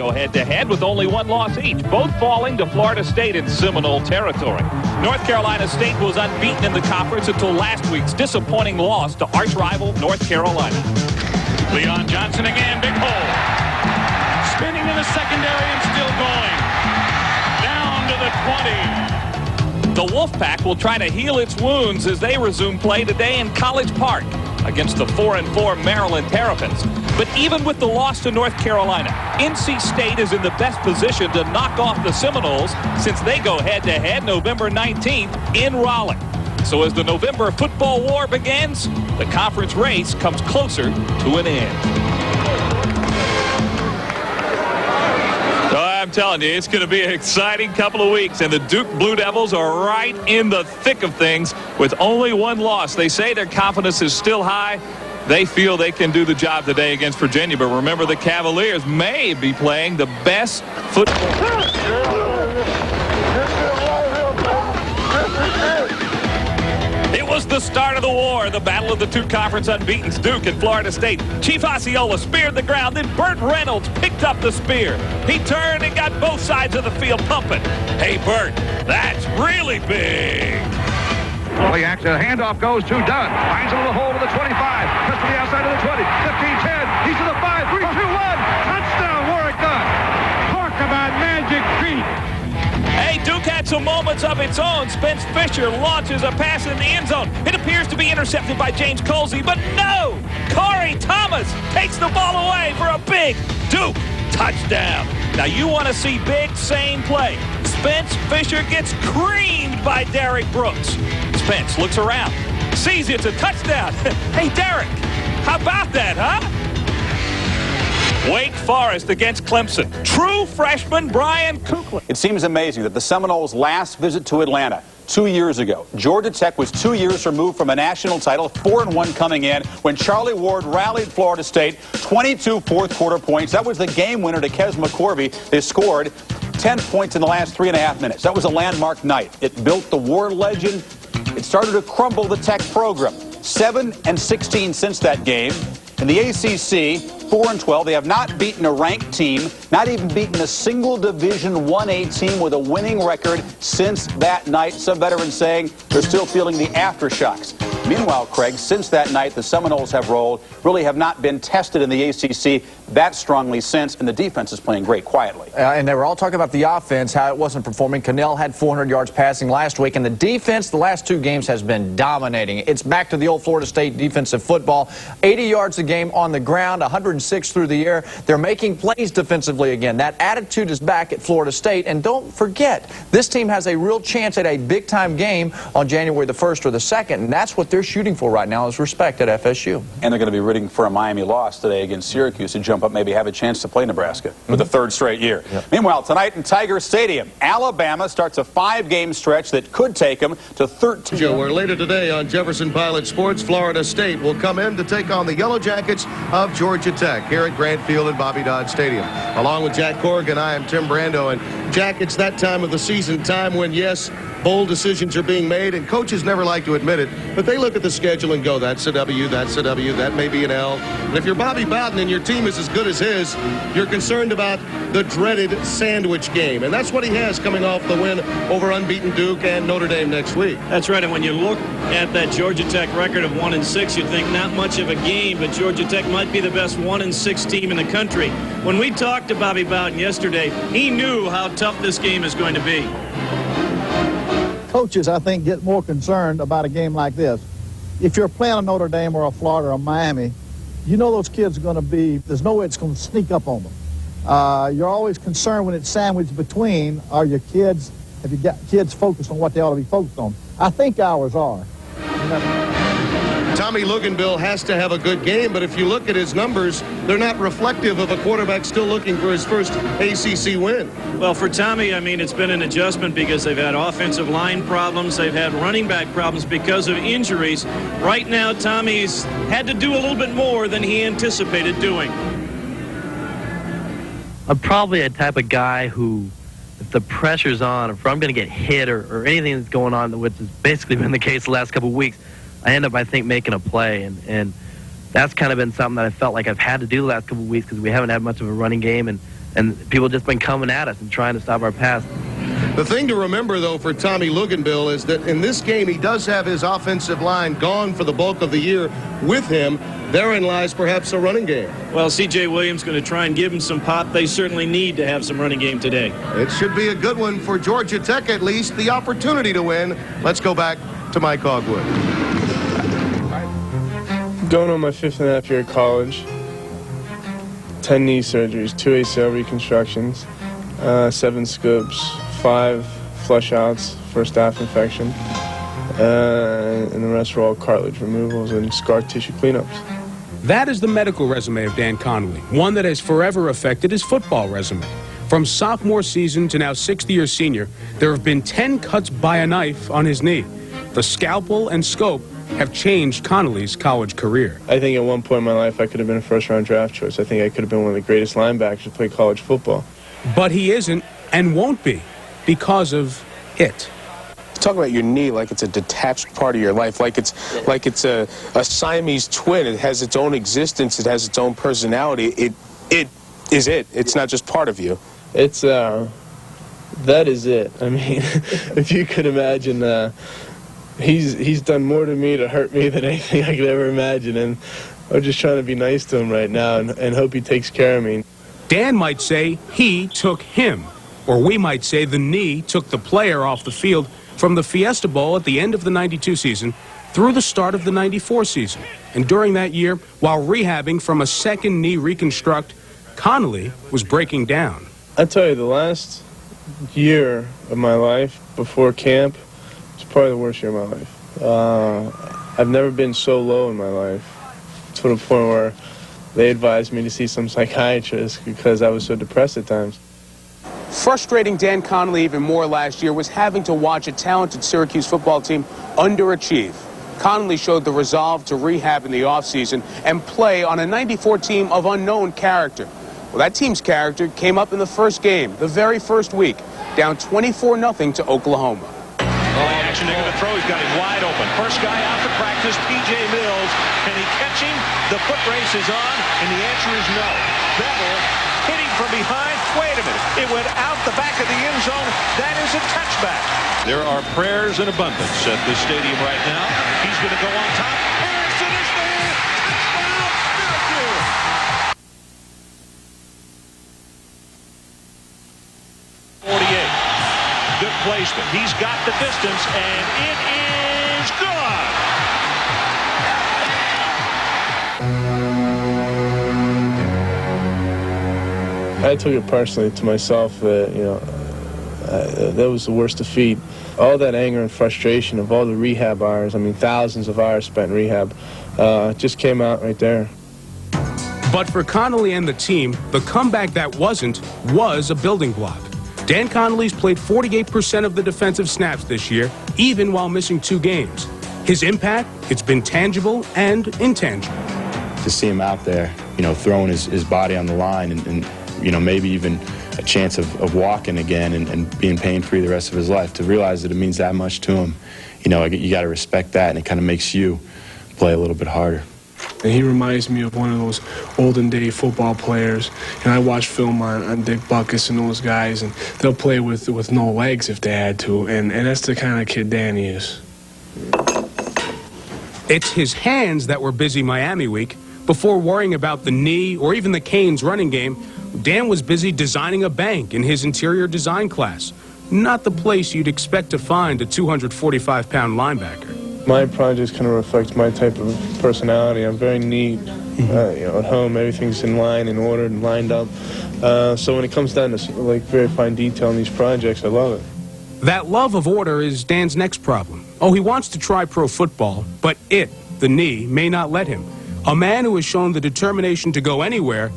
go head-to-head with only one loss each, both falling to Florida State in Seminole territory. North Carolina State was unbeaten in the conference until last week's disappointing loss to arch-rival North Carolina. Leon Johnson again, big hole. Spinning to the secondary and still going. Down to the 20. The Wolfpack will try to heal its wounds as they resume play today in College Park against the 4-4 Maryland Terrapins. But even with the loss to North Carolina, NC State is in the best position to knock off the Seminoles since they go head-to-head November 19th in Raleigh. So as the November football war begins, the conference race comes closer to an end. I'm telling you, it's going to be an exciting couple of weeks, and the Duke Blue Devils are right in the thick of things with only one loss. They say their confidence is still high. They feel they can do the job today against Virginia, but remember, the Cavaliers may be playing the best football. It was the start of the war, the battle of the two conference unbeatens, Duke and Florida State. Chief Osceola speared the ground, then Burt Reynolds picked up the spear. He turned and got both sides of the field pumping. Hey, Burt, that's really big. Play action, handoff goes to Dunn. Finds over the hole to the 25. Cuts to the outside of the 20. 15-10. He's to the 5. 3-2-1. Touchdown, Warrick Dunn. Talk about magic feet. Hey, Duke had some moments of its own. Spence Fisher launches a pass in the end zone. It appears to be intercepted by James Colsey, but no! Corey Thomas takes the ball away for a big Duke touchdown. Now, you want to see big, same play. Spence Fisher gets creamed by Derek Brooks. Spence looks around, sees it's a touchdown. Hey, Derek, how about that, huh? Wake Forest against Clemson. True freshman Brian Kukla. It seems amazing that the Seminoles' last visit to Atlanta 2 years ago. Georgia Tech was 2 years removed from a national title, 4-1 coming in, when Charlie Ward rallied Florida State, 22 fourth-quarter points. That was the game winner to Kes McCorvey. They scored 10 points in the last 3.5 minutes. That was a landmark night. It built the Ward legend. It started to crumble the Tech program. 7-16 since that game. In the ACC, 4-12. They have not beaten a ranked team, not even beaten a single Division 1A team with a winning record since that night. Some veterans saying they're still feeling the aftershocks. Meanwhile, Craig, since that night, the Seminoles have rolled, really have not been tested in the ACC that strongly since, and the defense is playing great quietly. And they were all talking about the offense, how it wasn't performing. Kanell had 400 yards passing last week, and the defense the last two games has been dominating. It's back to the old Florida State defensive football. 80 yards a game on the ground, 106 through the air. They're making plays defensively again. That attitude is back at Florida State. And don't forget, this team has a real chance at a big-time game on January the 1st or the 2nd, and that's what they're shooting for right now, is respect at FSU. And they're going to be rooting for a Miami loss today against Syracuse to jump up, maybe have a chance to play Nebraska for the third straight year. Yep. Meanwhile, tonight in Tiger Stadium, Alabama starts a 5-game stretch that could take them to 13. Joe, where later today on Jefferson Pilot Sports, Florida State will come in to take on the Yellow Jackets of Georgia Tech here at Grant Field at Bobby Dodd Stadium. Along with Jack Corrigan, I am Tim Brando. And Jack, it's that time of the season, time when, yes, bold decisions are being made, and coaches never like to admit it, but they look at the schedule and go, that's a W, that's a W, that may be an L. And if you're Bobby Bowden and your team is as good as his, you're concerned about the dreaded sandwich game. And that's what he has coming off the win over unbeaten Duke and Notre Dame next week. That's right, and when you look at that Georgia Tech record of 1-6, you think not much of a game, but Georgia Tech might be the best 1-6 team in the country. When we talked to Bobby Bowden yesterday, he knew how tough this game is going to be. Coaches, I think, get more concerned about a game like this. If you're playing a Notre Dame or a Florida or a Miami, you know those kids are going to be, there's no way it's going to sneak up on them. You're always concerned when it's sandwiched between, are your kids, have you got kids focused on what they ought to be focused on? I think ours are. Tommy Luganville has to have a good game, but if you look at his numbers, they're not reflective of a quarterback still looking for his first ACC win. Well, for Tommy, I mean, it's been an adjustment because they've had offensive line problems. They've had running back problems because of injuries. Right now, Tommy's had to do a little bit more than he anticipated doing. I'm probably a type of guy who, if the pressure's on, if I'm going to get hit or anything that's going on, which has basically been the case the last couple of weeks, I end up, I think, making a play. And that's kind of been something that I felt like I've had to do the last couple of weeks because we haven't had much of a running game. And and people just been coming at us and trying to stop our pass. The thing to remember, though, for Tommy Luganbill is that in this game, he does have his offensive line gone for the bulk of the year with him. Therein lies perhaps a running game. Well, C.J. Williams going to try and give him some pop. They certainly need to have some running game today. It should be a good one for Georgia Tech, at least, the opportunity to win. Let's go back to Mike Hogwood. Going on my 5.5 year of college, 10 knee surgeries, 2 ACL reconstructions, 7 scoops, 5 flush outs for staph infection, and the rest were all cartilage removals and scar tissue cleanups. That is the medical resume of Dan Conley, one that has forever affected his football resume. From sophomore season to now 6th-year senior, there have been 10 cuts by a knife on his knee. The scalpel and scope have changed Connolly's college career. I think at one point in my life I could have been a first-round draft choice. I think I could have been one of the greatest linebackers to play college football. But he isn't and won't be because of it. Talk about your knee like it's a detached part of your life, like it's a Siamese twin. It has its own existence. It has its own personality. It is it. It's not just part of you. It's that is it. I mean, if you could imagine, he's done more to me to hurt me than anything I could ever imagine, and I'm just trying to be nice to him right now and hope he takes care of me. Dan might say he took him, or we might say the knee took the player off the field from the Fiesta Bowl at the end of the '92 season through the start of the '94 season. And during that year, while rehabbing from a second knee reconstruct, Connolly was breaking down. I tell you, the last year of my life before camp was probably the worst year of my life. I've never been so low in my life, to the point where they advised me to see some psychiatrist because I was so depressed at times. Frustrating Dan Conley even more last year was having to watch a talented Syracuse football team underachieve. Conley showed the resolve to rehab in the offseason and play on a '94 team of unknown character. Well, that team's character came up in the first game, the very first week, down 24-0 to Oklahoma. Play action, they're going to throw. He's got him wide open. First guy out to practice, P.J. Mills. Can he catch him? The foot race is on, and the answer is no. Bevel hit him from behind. Wait a minute. It went out the back of the end zone. That is a touchback. There are prayers in abundance at this stadium right now. He's going to go on top. Harrison is there. Touchdown, Syracuse. Good placement. He's got the distance, and it is good. I took it personally to myself that, that was the worst defeat. All that anger and frustration of all the rehab hours, I mean, thousands of hours spent in rehab, just came out right there. But for Connolly and the team, the comeback that wasn't was a building block. Dan Connolly's played 48% of the defensive snaps this year, even while missing 2 games. His impact, it's been tangible and intangible. To see him out there, throwing his body on the line and maybe even a chance of walking again and being pain-free the rest of his life, to realize that it means that much to him, you got to respect that, and it kind of makes you play a little bit harder. And he reminds me of one of those olden-day football players. And I watch film on Dick Butkus and those guys, and they'll play with no legs if they had to. And that's the kind of kid Danny is. It's his hands that were busy Miami week. Before worrying about the knee or even the Canes running game, Dan was busy designing a bank in his interior design class. Not the place you'd expect to find a 245-pound linebacker. My projects kind of reflect my type of personality. I'm very neat. At home, everything's in line, in order, and lined up. So when it comes down to very fine detail in these projects, I love it. That love of order is Dan's next problem. Oh, he wants to try pro football, but the knee, may not let him. A man who has shown the determination to go anywhere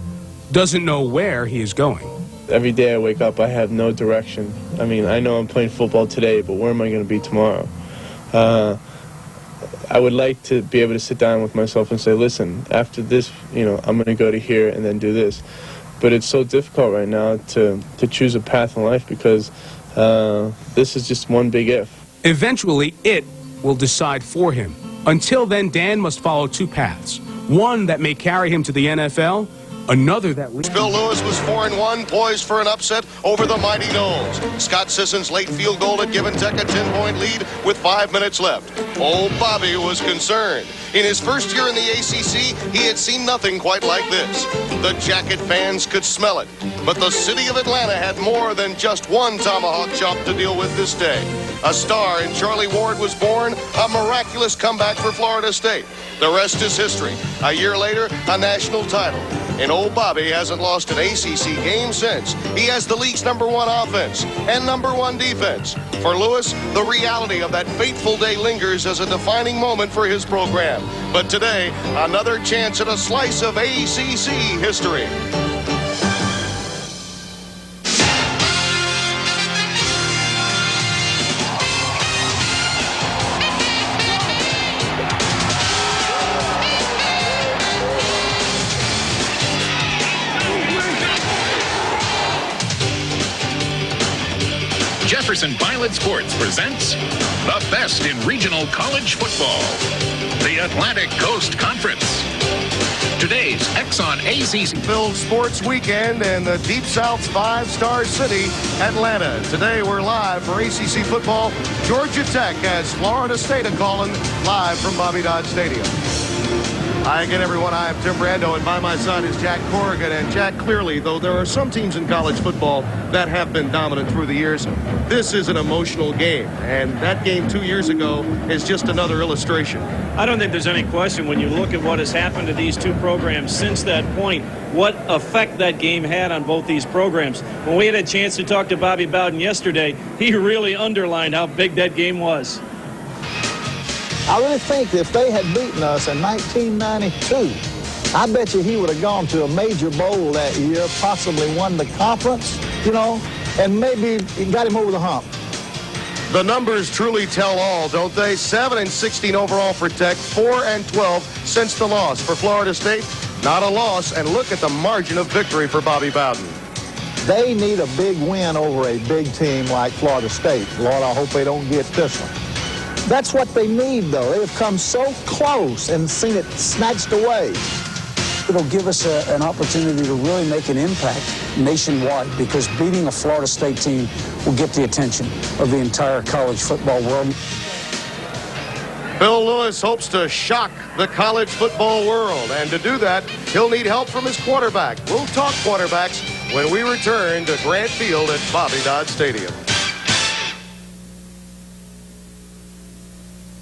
doesn't know where he is going. Every day I wake up, I have no direction. I mean, I know I'm playing football today, but where am I going to be tomorrow? I would like to be able to sit down with myself and say, listen, after this, I'm going to go to here and then do this. But it's so difficult right now to choose a path in life because this is just one big if. Eventually, it will decide for him. Until then, Dan must follow 2 paths. One that may carry him to the NFL, Another that leads. Bill Lewis was 4-1, poised for an upset over the mighty Noles. Scott Sisson's late field goal had given Tech a 10-point lead with 5 minutes left. Old Bobby was concerned. In his first year in the ACC, he had seen nothing quite like this. The Jacket fans could smell it. But the city of Atlanta had more than just one tomahawk chop to deal with this day. A star in Charlie Ward was born, a miraculous comeback for Florida State. The rest is history. A year later, a national title. And old Bobby hasn't lost an ACC game since. He has the league's #1 offense and #1 defense. For Lewis, the reality of that fateful day lingers as a defining moment for his program. But today, another chance at a slice of ACC history. Jefferson Pilot Sports presents the best in regional college football, the Atlantic Coast Conference. Today's Exxon ACC filled sports weekend in the Deep South's five-star city, Atlanta. Today we're live for ACC football. Georgia Tech has Florida State a-calling live from Bobby Dodd Stadium. Hi again, everyone. I am Tim Brando, and by my side is Jack Corrigan. And Jack, clearly, though there are some teams in college football that have been dominant through the years, this is an emotional game. And that game 2 years ago is just another illustration. I don't think there's any question when you look at what has happened to these two programs since that point, what effect that game had on both these programs. When we had a chance to talk to Bobby Bowden yesterday, he really underlined how big that game was. I really think if they had beaten us in 1992, I bet you he would have gone to a major bowl that year, possibly won the conference, you know, and maybe got him over the hump. The numbers truly tell all, don't they? 7-16 overall for Tech, 4-12 since the loss. For Florida State, not a loss, and look at the margin of victory for Bobby Bowden. They need a big win over a big team like Florida State. Lord, I hope they don't get this one. That's what they need, though. They have come so close and seen it snatched away. It'll give us an opportunity to really make an impact nationwide, because beating a Florida State team will get the attention of the entire college football world. Bill Lewis hopes to shock the college football world, and to do that, he'll need help from his quarterback. We'll talk quarterbacks when we return to Grant Field at Bobby Dodd Stadium.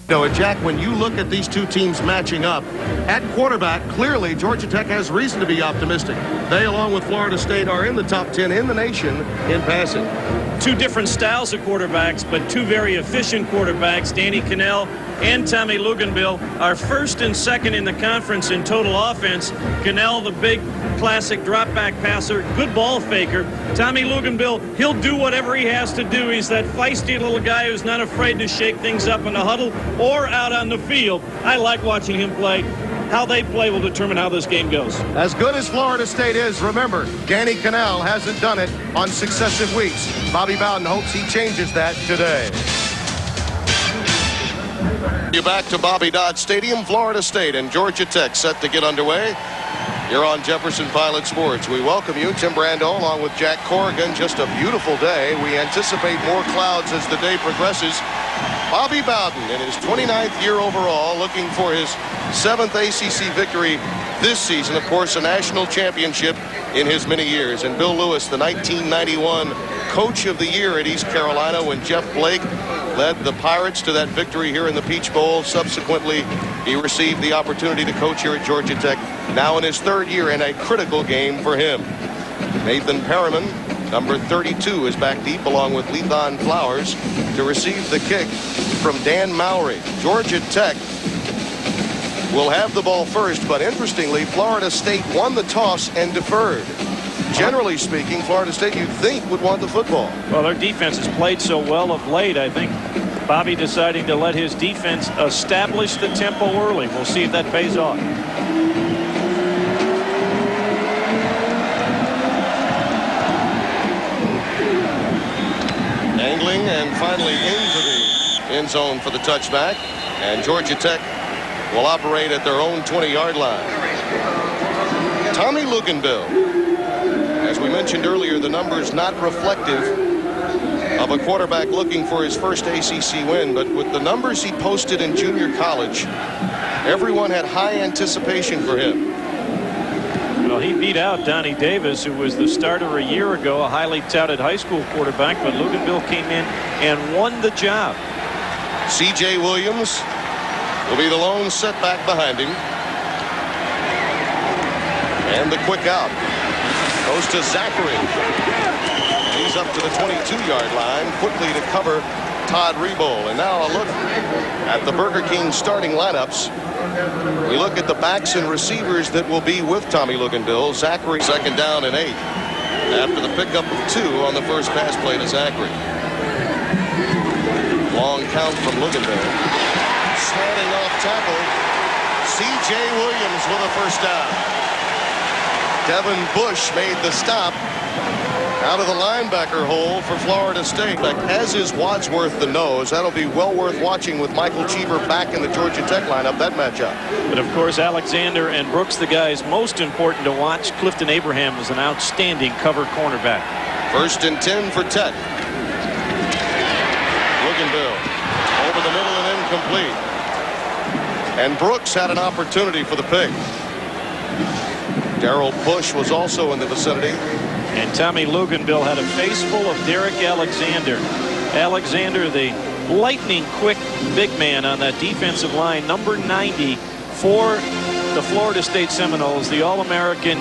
No, and Jack, when you look at these two teams matching up, at quarterback, clearly Georgia Tech has reason to be optimistic. They, along with Florida State, are in the top 10 in the nation in passing. Two different styles of quarterbacks, but two very efficient quarterbacks. Danny Kanell and Tommy Luginbill are first and second in the conference in total offense. Kanell, the big classic drop-back passer, good ball faker. Tommy Luginbill, he'll do whatever he has to do. He's that feisty little guy who's not afraid to shake things up in the huddle or out on the field. I like watching him play. How they play will determine how this game goes. As good as Florida State is, remember, Danny Kanell hasn't done it on successive weeks. Bobby Bowden hopes he changes that today. You're back to Bobby Dodd Stadium. Florida State and Georgia Tech set to get underway. You're on Jefferson Pilot Sports. We welcome you, Tim Brando, along with Jack Corrigan. Just a beautiful day. We anticipate more clouds as the day progresses. Bobby Bowden, in his 29th year overall, looking for his 7th ACC victory this season. Of course, a national championship in his many years. And Bill Lewis, the 1991 Coach of the Year at East Carolina, when Jeff Blake led the Pirates to that victory here in the Peach Bowl. Subsequently, he received the opportunity to coach here at Georgia Tech, now in his 3rd year, and a critical game for him. Nathan Perriman, number 32, is back deep along with Lethan Flowers to receive the kick from Dan Mowry. Georgia Tech will have the ball first, but interestingly, Florida State won the toss and deferred. Generally speaking, Florida State, you'd think, would want the football. Well, their defense has played so well of late. I think Bobby deciding to let his defense establish the tempo early. We'll see if that pays off. Angling and finally into the end zone for the touchback. And Georgia Tech will operate at their own 20-yard line. Tommy Luganville. As we mentioned earlier, the numbers not reflective of a quarterback looking for his first ACC win, but with the numbers he posted in junior college, everyone had high anticipation for him. Well, he beat out Donnie Davis, who was the starter a year ago, a highly touted high school quarterback, but Luganville came in and won the job. C.J. Williams will be the lone setback behind him. And the quick out goes to Zachary. He's up to the 22-yard line, quickly to cover Todd Reboll. And now a look at the Burger King starting lineups. We look at the backs and receivers that will be with Tommy Luganville. Zachary, second down and 8 after the pickup of 2 on the first pass play to Zachary. Long count from Luganville. Slanting off tackle. C.J. Williams with a first down. Devin Bush made the stop out of the linebacker hole for Florida State. As is Wadsworth the nose. That'll be well worth watching with Michael Cheever back in the Georgia Tech lineup, that matchup. But of course, Alexander and Brooks, the guys most important to watch. Clifton Abraham is an outstanding cover cornerback. 1st and 10 for Tech. Luganville over the middle and incomplete. And Brooks had an opportunity for the pick. Darrell Bush was also in the vicinity. And Tommy Luganville had a face full of Derek Alexander. Alexander, the lightning quick big man on that defensive line, number 90 for the Florida State Seminoles, the All-American,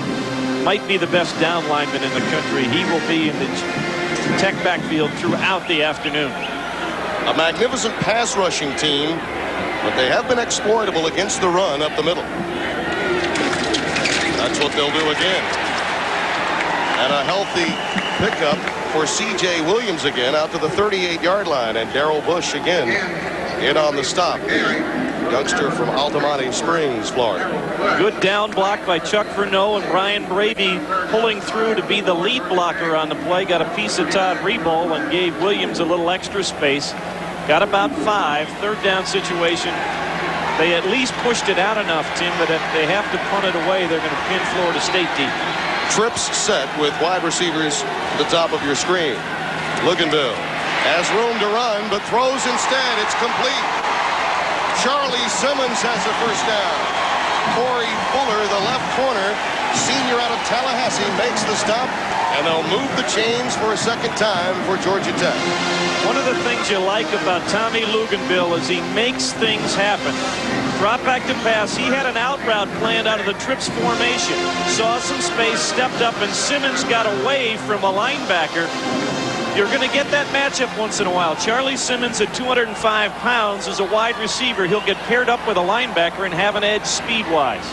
might be the best down lineman in the country. He will be in the Tech backfield throughout the afternoon. A magnificent pass rushing team, but they have been exploitable against the run up the middle. That's what they'll do again. And a healthy pickup for C.J. Williams again out to the 38-yard line. And Darrell Bush again in on the stop. Youngster from Altamont Springs, Florida. Good down block by Chuck Verneau, and Brian Brady pulling through to be the lead blocker on the play. Got a piece of Todd Reboll and gave Williams a little extra space. Got about 5. 3rd down situation. They at least pushed it out enough, Tim, that if they have to punt it away, they're going to pin Florida State deep. Trips set with wide receivers at the top of your screen. Luganville has room to run, but throws instead. It's complete. Charlie Simmons has a first down. Corey Fuller, the left corner, senior out of Tallahassee, makes the stop, and they'll move the chains for a second time for Georgia Tech. One of the things you like about Tommy Luganville is he makes things happen. Drop back to pass. He had an out route planned out of the trips formation. Saw some space, stepped up, and Simmons got away from a linebacker. You're going to get that matchup once in a while. Charlie Simmons at 205 pounds is a wide receiver. He'll get paired up with a linebacker and have an edge speed-wise.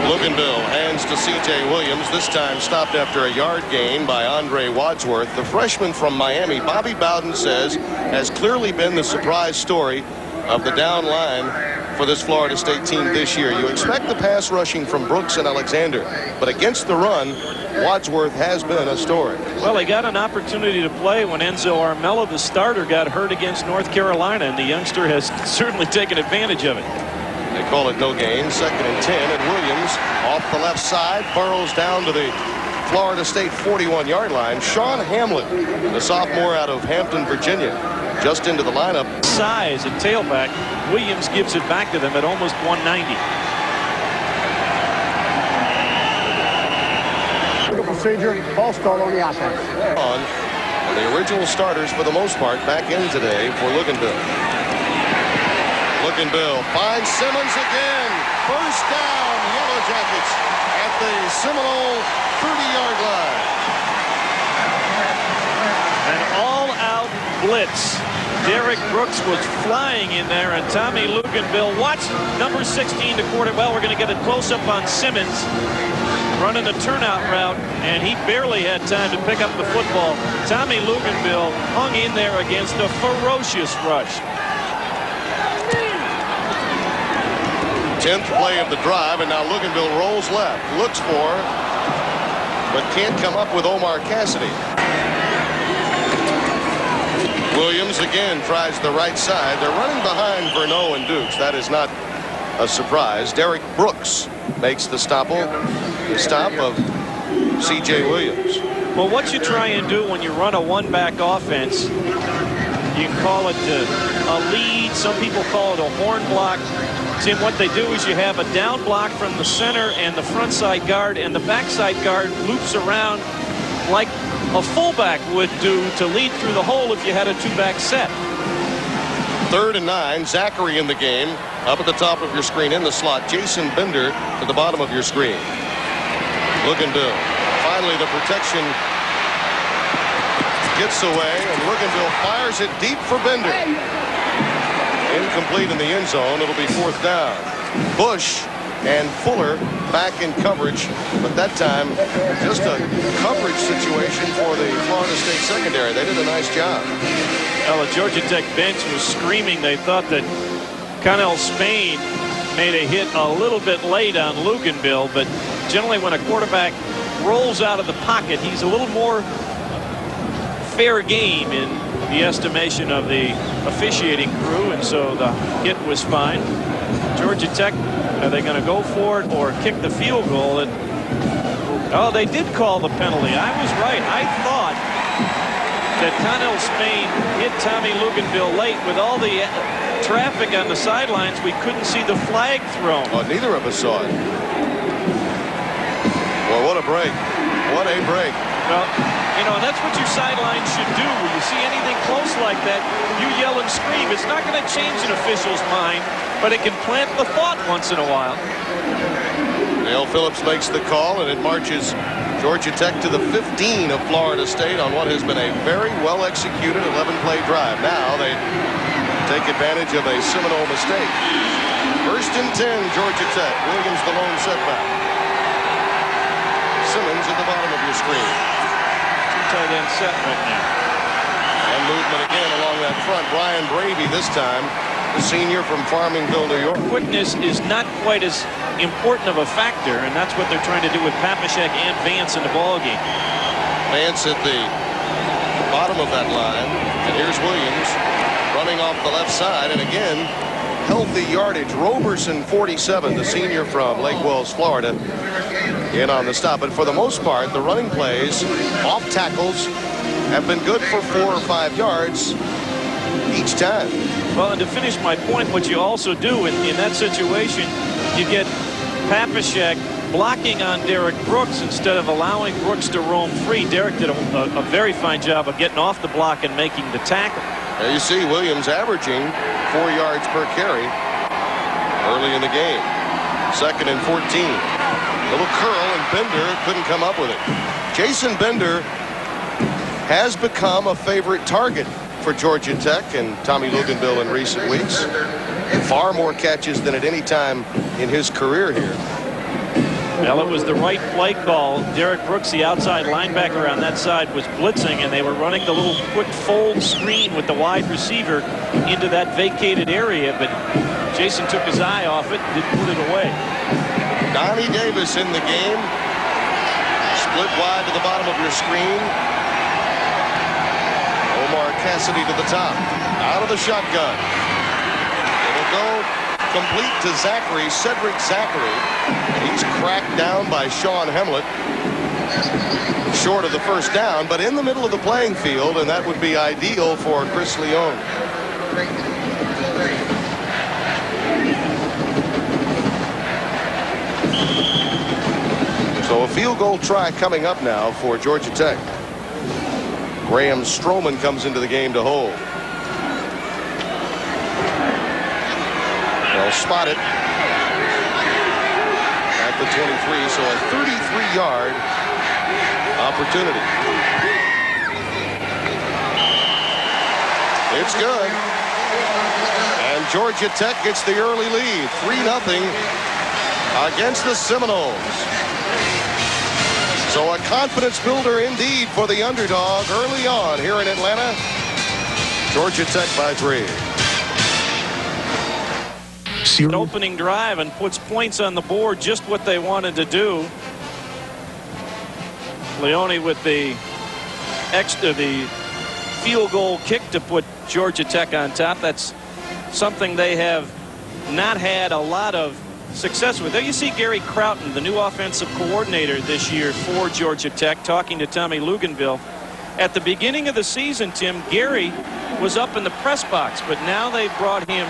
Luganville hands to C.J. Williams, this time stopped after a yard gain by Andre Wadsworth. The freshman from Miami, Bobby Bowden, says has clearly been the surprise story of the down line for this Florida State team this year. You expect the pass rushing from Brooks and Alexander, but against the run, Wadsworth has been a story. Well, he got an opportunity to play when Enzo Armella, the starter, got hurt against North Carolina, and the youngster has certainly taken advantage of it. They call it no gain. 2nd and 10, and Williams off the left side burrows down to the Florida State 41-yard line. Sean Hamlin, the sophomore out of Hampton, Virginia, just into the lineup. Size at tailback. Williams gives it back to them at almost 190. Procedure, false start on the offense. And the original starters, for the most part, back in today for Luganville. Luganville finds Simmons again. First down, Yellow Jackets at the Seminole 30-yard line. An all-out blitz. Derek Brooks was flying in there, and Tommy Luganville, watch number 16 to quarter. Well, we're going to get a close-up on Simmons running a turnout route, and he barely had time to pick up the football. Tommy Luganville hung in there against a ferocious rush. 10th play of the drive, and now Luganville rolls left, looks for, but can't come up with Omar Cassidy. Williams again tries the right side. They're running behind Verneau and Dukes. That is not a surprise. Derek Brooks makes the stop of C.J. Williams. Well, what you try and do when you run a one-back offense, you can call it a lead. Some people call it a horn block. See, what they do is you have a down block from the center and the front side guard, and the backside guard loops around like a fullback would do to lead through the hole if you had a two-back set. 3rd and 9. Zachary in the game. Up at the top of your screen in the slot. Jason Bender to the bottom of your screen. Luganville. Finally, the protection gets away, and Luganville fires it deep for Bender. Incomplete in the end zone. It'll be 4th down. Bush and Fuller back in coverage, but that time just a coverage situation for the Florida State secondary. They did a nice job. Well, the Georgia Tech bench was screaming. They thought that Kanell Spain made a hit a little bit late on Luganville, but generally when a quarterback rolls out of the pocket, he's a little more fair game in the estimation of the officiating crew, and so the hit was fine. Georgia Tech, are they going to go for it or kick the field goal? And oh, they did call the penalty. I was right. I thought that Kanell Spain hit Tommy Luganville late. With all the traffic on the sidelines, we couldn't see the flag thrown. Oh, neither of us saw it. Well, what a break. What a break. Well, you know, that's what your sidelines should do. When you see anything close like that, you yell and scream. It's not going to change an official's mind, but it can plant the thought once in a while. Dale Phillips makes the call, and it marches Georgia Tech to the 15 of Florida State on what has been a very well-executed 11-play drive. Now they take advantage of a Seminole mistake. 1st and 10, Georgia Tech. Williams the lone setback. Simmons at the bottom of your screen. Tight end set right now. And movement again along that front. Brian Bravey this time, the senior from Farmingville, New York. Quickness is not quite as important of a factor, and that's what they're trying to do with Papashek and Vance in the ballgame. Vance at the bottom of that line. And here's Williams running off the left side. And again, healthy yardage. Roberson, 47, the senior from Lake Wells, Florida, in on the stop. But for the most part, the running plays off tackles have been good for 4 or 5 yards each time. Well, and to finish my point, what you also do in that situation, you get Papashek blocking on Derek Brooks instead of allowing Brooks to roam free. Derek did a very fine job of getting off the block and making the tackle. There you see Williams averaging 4 yards per carry early in the game. 2nd and 14. Little curl, and Bender couldn't come up with it. Jason Bender has become a favorite target for Georgia Tech and Tommy Luganville in recent weeks. Far more catches than at any time in his career here. Well, it was the right play call. Derek Brooks, the outside linebacker on that side, was blitzing, and they were running the little quick fold screen with the wide receiver into that vacated area, but Jason took his eye off it and didn't put it away. Donnie Davis in the game. Split wide to the bottom of your screen. Omar Cassidy to the top. Out of the shotgun. It'll go complete to Zachary, Cedric Zachary. He's cracked down by Sean Hemlett. Short of the 1st down, but in the middle of the playing field, and that would be ideal for Chris Leone. So a field goal try coming up now for Georgia Tech. Graham Stroman comes into the game to hold. They'll spot it at the 23, so a 33-yard opportunity. It's good. And Georgia Tech gets the early lead, 3-0 against the Seminoles. So a confidence builder indeed for the underdog early on here in Atlanta. Georgia Tech by 3. An opening drive and puts points on the board, just what they wanted to do. Leone with the field goal kick to put Georgia Tech on top. That's something they have not had a lot of success with. There you see Gary Croughton, the new offensive coordinator this year for Georgia Tech, talking to Tommy Luganville. At the beginning of the season, Tim, Gary was up in the press box, but now they've brought him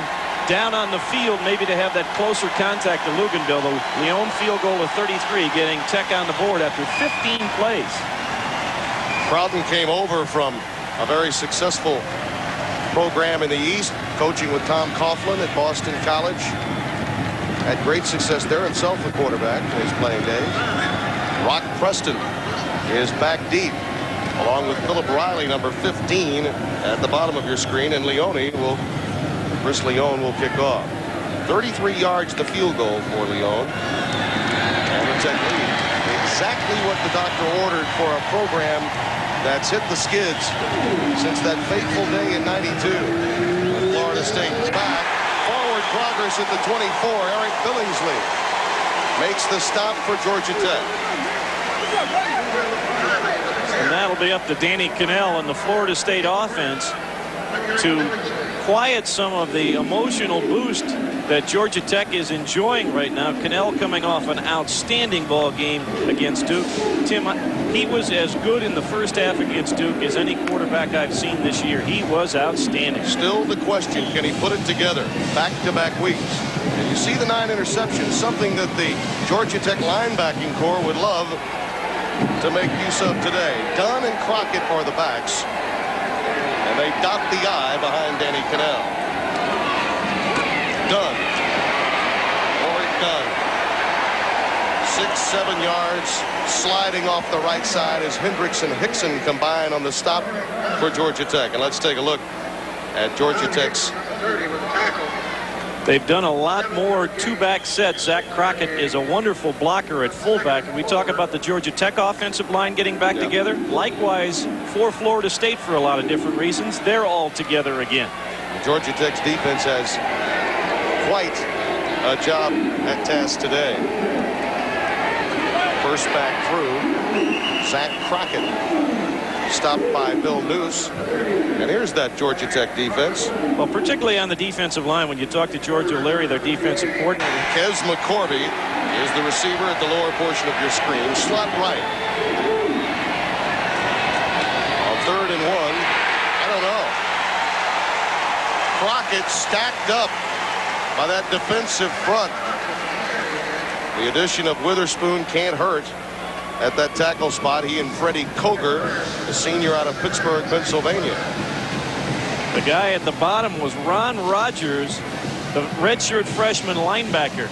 down on the field maybe to have that closer contact to Luganville. The Leone field goal of 33, getting Tech on the board after 15 plays. Croughton came over from a very successful program in the East, coaching with Tom Coughlin at Boston College. Had great success there, himself a quarterback in his playing days. Rock Preston is back deep, along with Philip Riley, number 15, at the bottom of your screen, and Chris Leone will kick off. 33 yards the field goal for Leone. And the Tech lead. Exactly what the doctor ordered for a program that's hit the skids since that fateful day in '92. Florida State is back. Forward progress at the 24. Eric Billingsley makes the stop for Georgia Tech. And that'll be up to Danny Kanell and the Florida State offense to quiet some of the emotional boost that Georgia Tech is enjoying right now. Kanell coming off an outstanding ball game against Duke. Tim, he was as good in the first half against Duke as any quarterback I've seen this year. He was outstanding. Still the question, can he put it together back-to-back weeks? And you see the 9 interceptions, something that the Georgia Tech linebacking core would love to make use of today. Dunn and Crockett are the backs, and they dot the I behind Danny Kanell. Dunn. Warrick Dunn. 6-7 yards, sliding off the right side as Hendricks and Hickson combine on the stop for Georgia Tech. And let's take a look at Georgia Tech's. They've done a lot more two-back sets. Zach Crockett is a wonderful blocker at fullback. We talk about the Georgia Tech offensive line getting back together. Likewise for Florida State for a lot of different reasons. They're all together again. Georgia Tech's defense has quite a job at task today. First back through, Zach Crockett, stopped by Bill Noose. And here's that Georgia Tech defense. Well, particularly on the defensive line, when you talk to George O'Leary, their defensive coordinator. Kes McCorby is the receiver at the lower portion of your screen. Slot right. On 3rd and 1, I don't know. Crockett stacked up by that defensive front. The addition of Witherspoon can't hurt at that tackle spot. He and Freddie Koger, a senior out of Pittsburgh, Pennsylvania. The guy at the bottom was Ron Rogers, the redshirt freshman linebacker.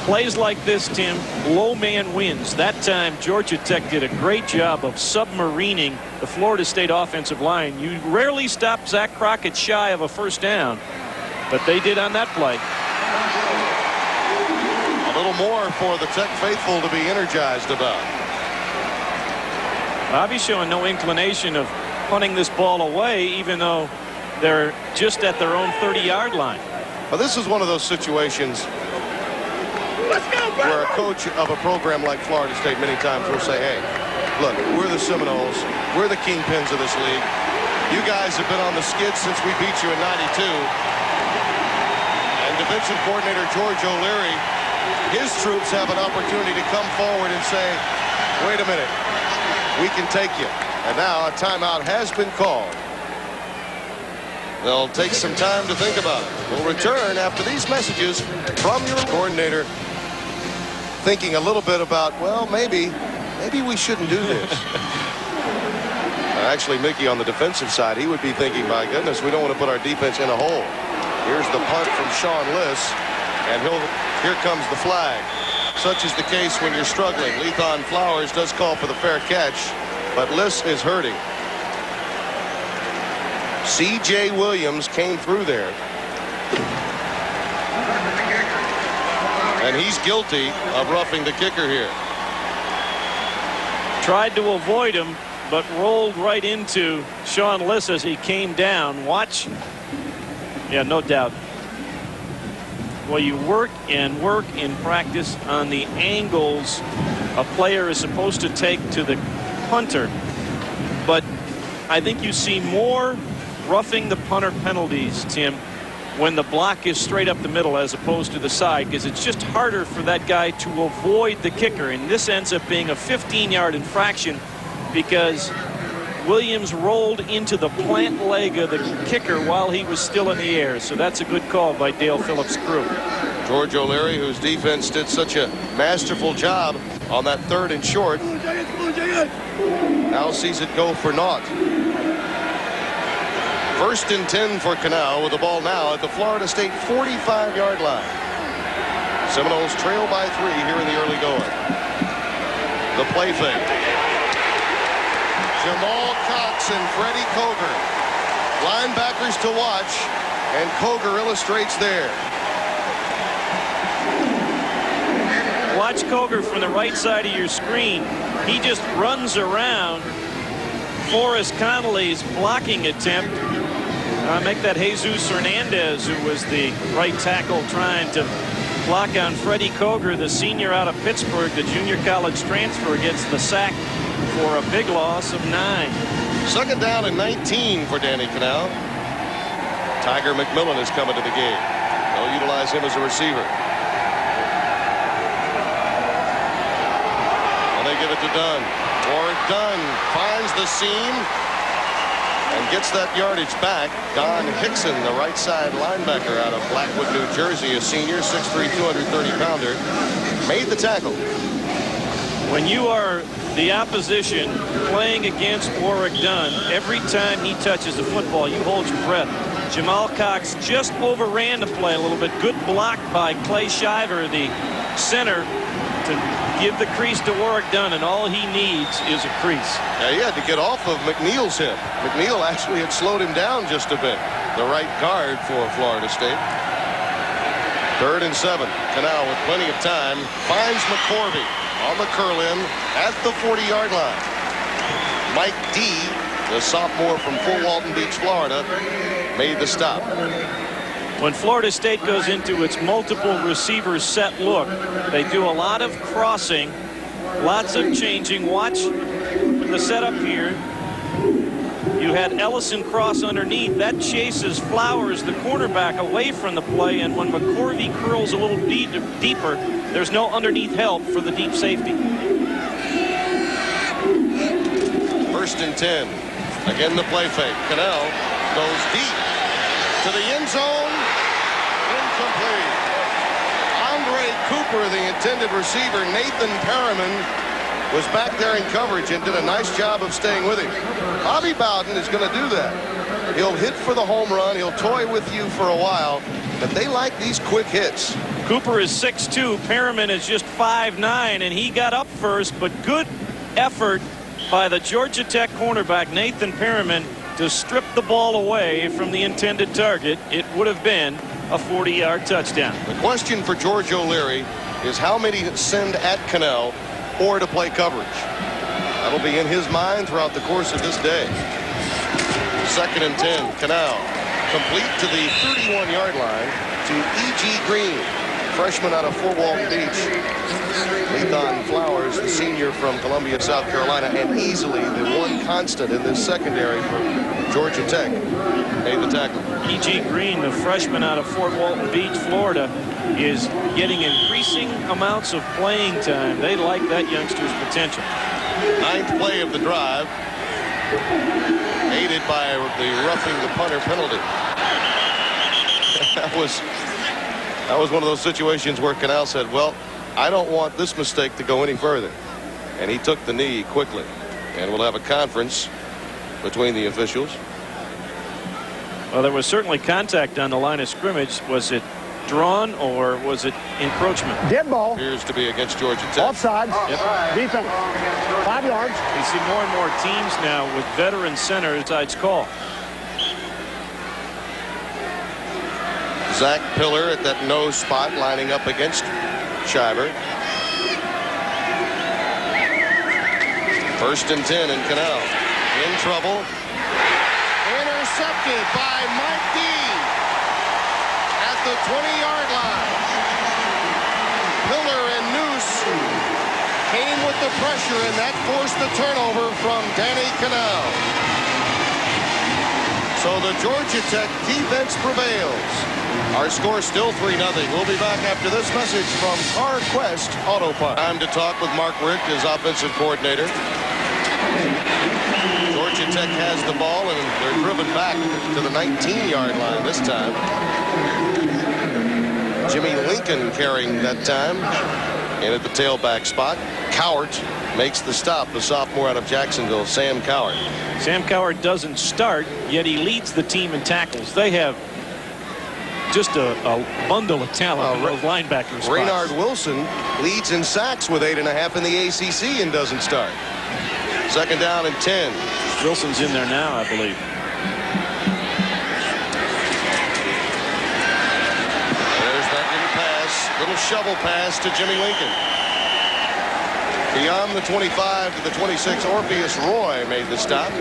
Plays like this, Tim, low man wins. That time, Georgia Tech did a great job of submarining the Florida State offensive line. You rarely stop Zach Crockett shy of a first down, but they did on that play. A little more for the Tech faithful to be energized about. Bobby's showing no inclination of punting this ball away, even though they're just at their own 30-yard line. Well, this is one of those situations where a coach of a program like Florida State many times will say, hey, look, we're the Seminoles. We're the kingpins of this league. You guys have been on the skids since we beat you in '92. And defensive coordinator George O'Leary, his troops have an opportunity to come forward and say, wait a minute, we can take you. And now a timeout has been called. They'll take some time to think about it. We'll return after these messages from your coordinator, thinking a little bit about, well, maybe we shouldn't do this. Actually, Mickey, on the defensive side, he would be thinking, my goodness, we don't want to put our defense in a hole. Here's the punt from Sean Liss, and here comes the flag. Such is the case when you're struggling. Lethan Flowers does call for the fair catch, but Liss is hurting. C.J. Williams came through there. And he's guilty of roughing the kicker here. Tried to avoid him, but rolled right into Sean Liss as he came down. Watch. Yeah, no doubt. Well, you work in practice on the angles a player is supposed to take to the punter. But I think you see more roughing the punter penalties, Tim, when the block is straight up the middle as opposed to the side, because it's just harder for that guy to avoid the kicker. And this ends up being a 15-yard infraction because Williams rolled into the plant leg of the kicker while he was still in the air. So that's a good call by Dale Phillips' crew. George O'Leary, whose defense did such a masterful job on that 3rd and short, now sees it go for naught. 1st and 10 for Kanell with the ball now at the Florida State 45-yard line. Seminoles trail by 3 here in the early going. The play fake. Jamal Cox and Freddie Coger. Linebackers to watch, and Coger illustrates there. Watch Coger from the right side of your screen. He just runs around Forrest Connolly's blocking attempt. Make that Jesus Hernandez, who was the right tackle trying to block on Freddie Coger, the senior out of Pittsburgh, the junior college transfer, gets the sack for a big loss of 9. 2nd down and 19 for Danny Kanell. Tiger McMillan is coming to the game. They'll utilize him as a receiver. And they give it to Dunn. Warrick Dunn finds the seam and gets that yardage back. Don Hickson, the right side linebacker out of Blackwood, New Jersey, a senior, 6'3", 230-pounder, made the tackle. When you are the opposition playing against Warrick Dunn, every time he touches the football, you hold your breath. Jamal Cox just overran the play a little bit. Good block by Clay Shiver, the center, to give the crease to Warrick Dunn, and all he needs is a crease. Yeah, he had to get off of McNeil's hip. McNeil actually had slowed him down just a bit. The right guard for Florida State. 3rd and 7. Kanell with plenty of time finds McCorvey on the curl-in at the 40-yard line. Mike D., the sophomore from Fort Walton Beach, Florida, made the stop. When Florida State goes into its multiple receivers set look, they do a lot of crossing, lots of changing. Watch the setup here. You had Ellison cross underneath. That chases Flowers, the cornerback, away from the play. And when McCorvey curls a little deeper, there's no underneath help for the deep safety. 1st and 10. Again, the play fake. Kanell goes deep to the end zone. Incomplete. Andre Cooper, the intended receiver, Nathan Perriman, was back there in coverage and did a nice job of staying with him. Bobby Bowden is going to do that. He'll hit for the home run. He'll toy with you for a while, but they like these quick hits. Cooper is 6'2". Perriman is just 5'9", and he got up first, but good effort by the Georgia Tech cornerback, Nathan Perriman, to strip the ball away from the intended target. It would have been a 40-yard touchdown. The question for George O'Leary is how many send at Kanell or to play coverage. That'll be in his mind throughout the course of this day. 2nd and 10. Kanell complete to the 31-yard line to E.G. Green, freshman out of Fort Walton Beach. Lethan Flowers, the senior from Columbia, South Carolina, and easily the one constant in this secondary for Georgia Tech, made the tackle. E.G. Green, the freshman out of Fort Walton Beach, Florida, is getting increasing amounts of playing time. They like that youngster's potential. 9th play of the drive, aided by the roughing the punter penalty. That was one of those situations where Kanell said, well, I don't want this mistake to go any further. And he took the knee quickly. And we'll have a conference between the officials. Well, there was certainly contact on the line of scrimmage. Was it drawn or was it encroachment? Dead ball. Appears to be against Georgia Tech. Offside. Yep. Defense. 5 yards. We see more and more teams now with veteran centers. Sides call. Zach Pillar at that nose spot lining up against Shiver. 1st and 10 in Kanell. In trouble. Intercepted by Mike D. at the 20-yard line. Pillar and Noose came with the pressure, and that forced the turnover from Danny Kanell. So the Georgia Tech defense prevails. Our score still 3-0. We'll be back after this message from CarQuest Auto Parts. Time to talk with Mark Richt, his offensive coordinator. Georgia Tech has the ball, and they're driven back to the 19-yard line this time. Jimmy Lincoln carrying that time. In at the tailback spot. Cowart makes the stop, the sophomore out of Jacksonville, Sam Cowart. Sam Cowart doesn't start, yet he leads the team in tackles. They have just a bundle of talent in those linebackers. Raynard Wilson leads in sacks with 8.5 in the ACC and doesn't start. Second down and 10. Wilson's in there now, I believe. There's that little pass, little shovel pass to Jimmy Lincoln. Beyond the 25 to the 26, Orpheus Roy made the stop.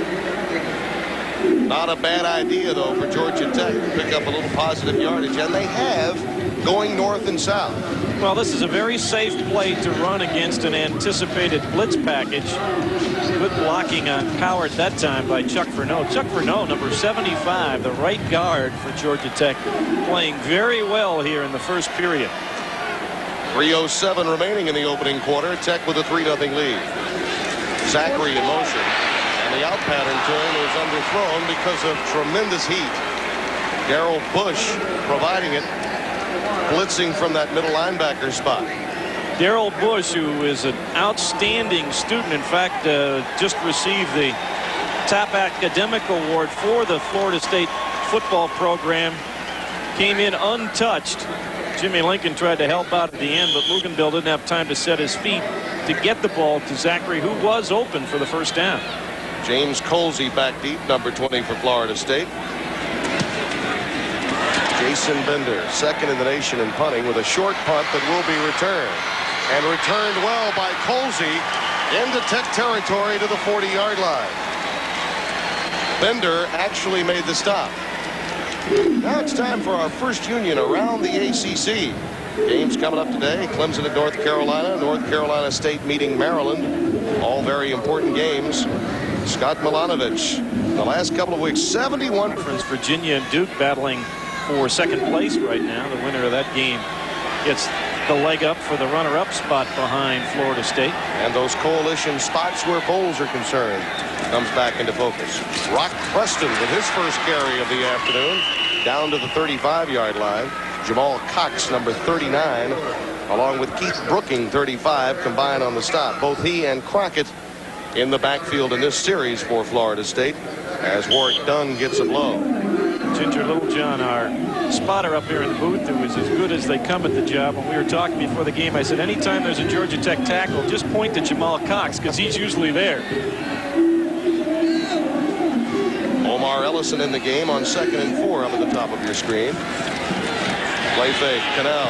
Not a bad idea, though, for Georgia Tech to pick up a little positive yardage, and they have, going north and south. Well, this is a very safe play to run against an anticipated blitz package. Good blocking on Cowart that time by Chuck Furneaux. Chuck Furneaux, number 75, the right guard for Georgia Tech, playing very well here in the first period. 3:07 remaining in the opening quarter. Tech with a 3-0 lead. Zachary in motion. And the out pattern turn is underthrown because of tremendous heat. Darrell Bush providing it, blitzing from that middle linebacker spot. Darrell Bush, who is an outstanding student, in fact, just received the top academic award for the Florida State football program, came in untouched. Jimmy Lincoln tried to help out at the end, but Luganville didn't have time to set his feet to get the ball to Zachary, who was open for the first down. James Colsey back deep, number 20 for Florida State. Jason Bender, second in the nation in punting, with a short punt that will be returned. And returned well by Colsey into Tech territory to the 40-yard line. Bender actually made the stop. Now it's time for our first union around the ACC. Games coming up today. Clemson at North Carolina. North Carolina State meeting Maryland. All very important games. Scott Milanovich, the last couple of weeks, 71. Virginia and Duke battling for second place right now. The winner of that game gets the leg up for the runner-up spot behind Florida State. And those coalition spots where bowls are concerned comes back into focus. Rock Preston with his first carry of the afternoon down to the 35-yard line. Jamal Cox, number 39, along with Keith Brooking, 35, combined on the stop. Both he and Crockett in the backfield in this series for Florida State as Warrick Dunn gets a blow. Ginger Littlejohn, our spotter up here in the booth, who is as good as they come at the job. When we were talking before the game, I said, anytime there's a Georgia Tech tackle, just point to Jamal Cox, because he's usually there. Omar Ellison in the game on 2nd and 4 up at the top of your screen. Play fake, Kanell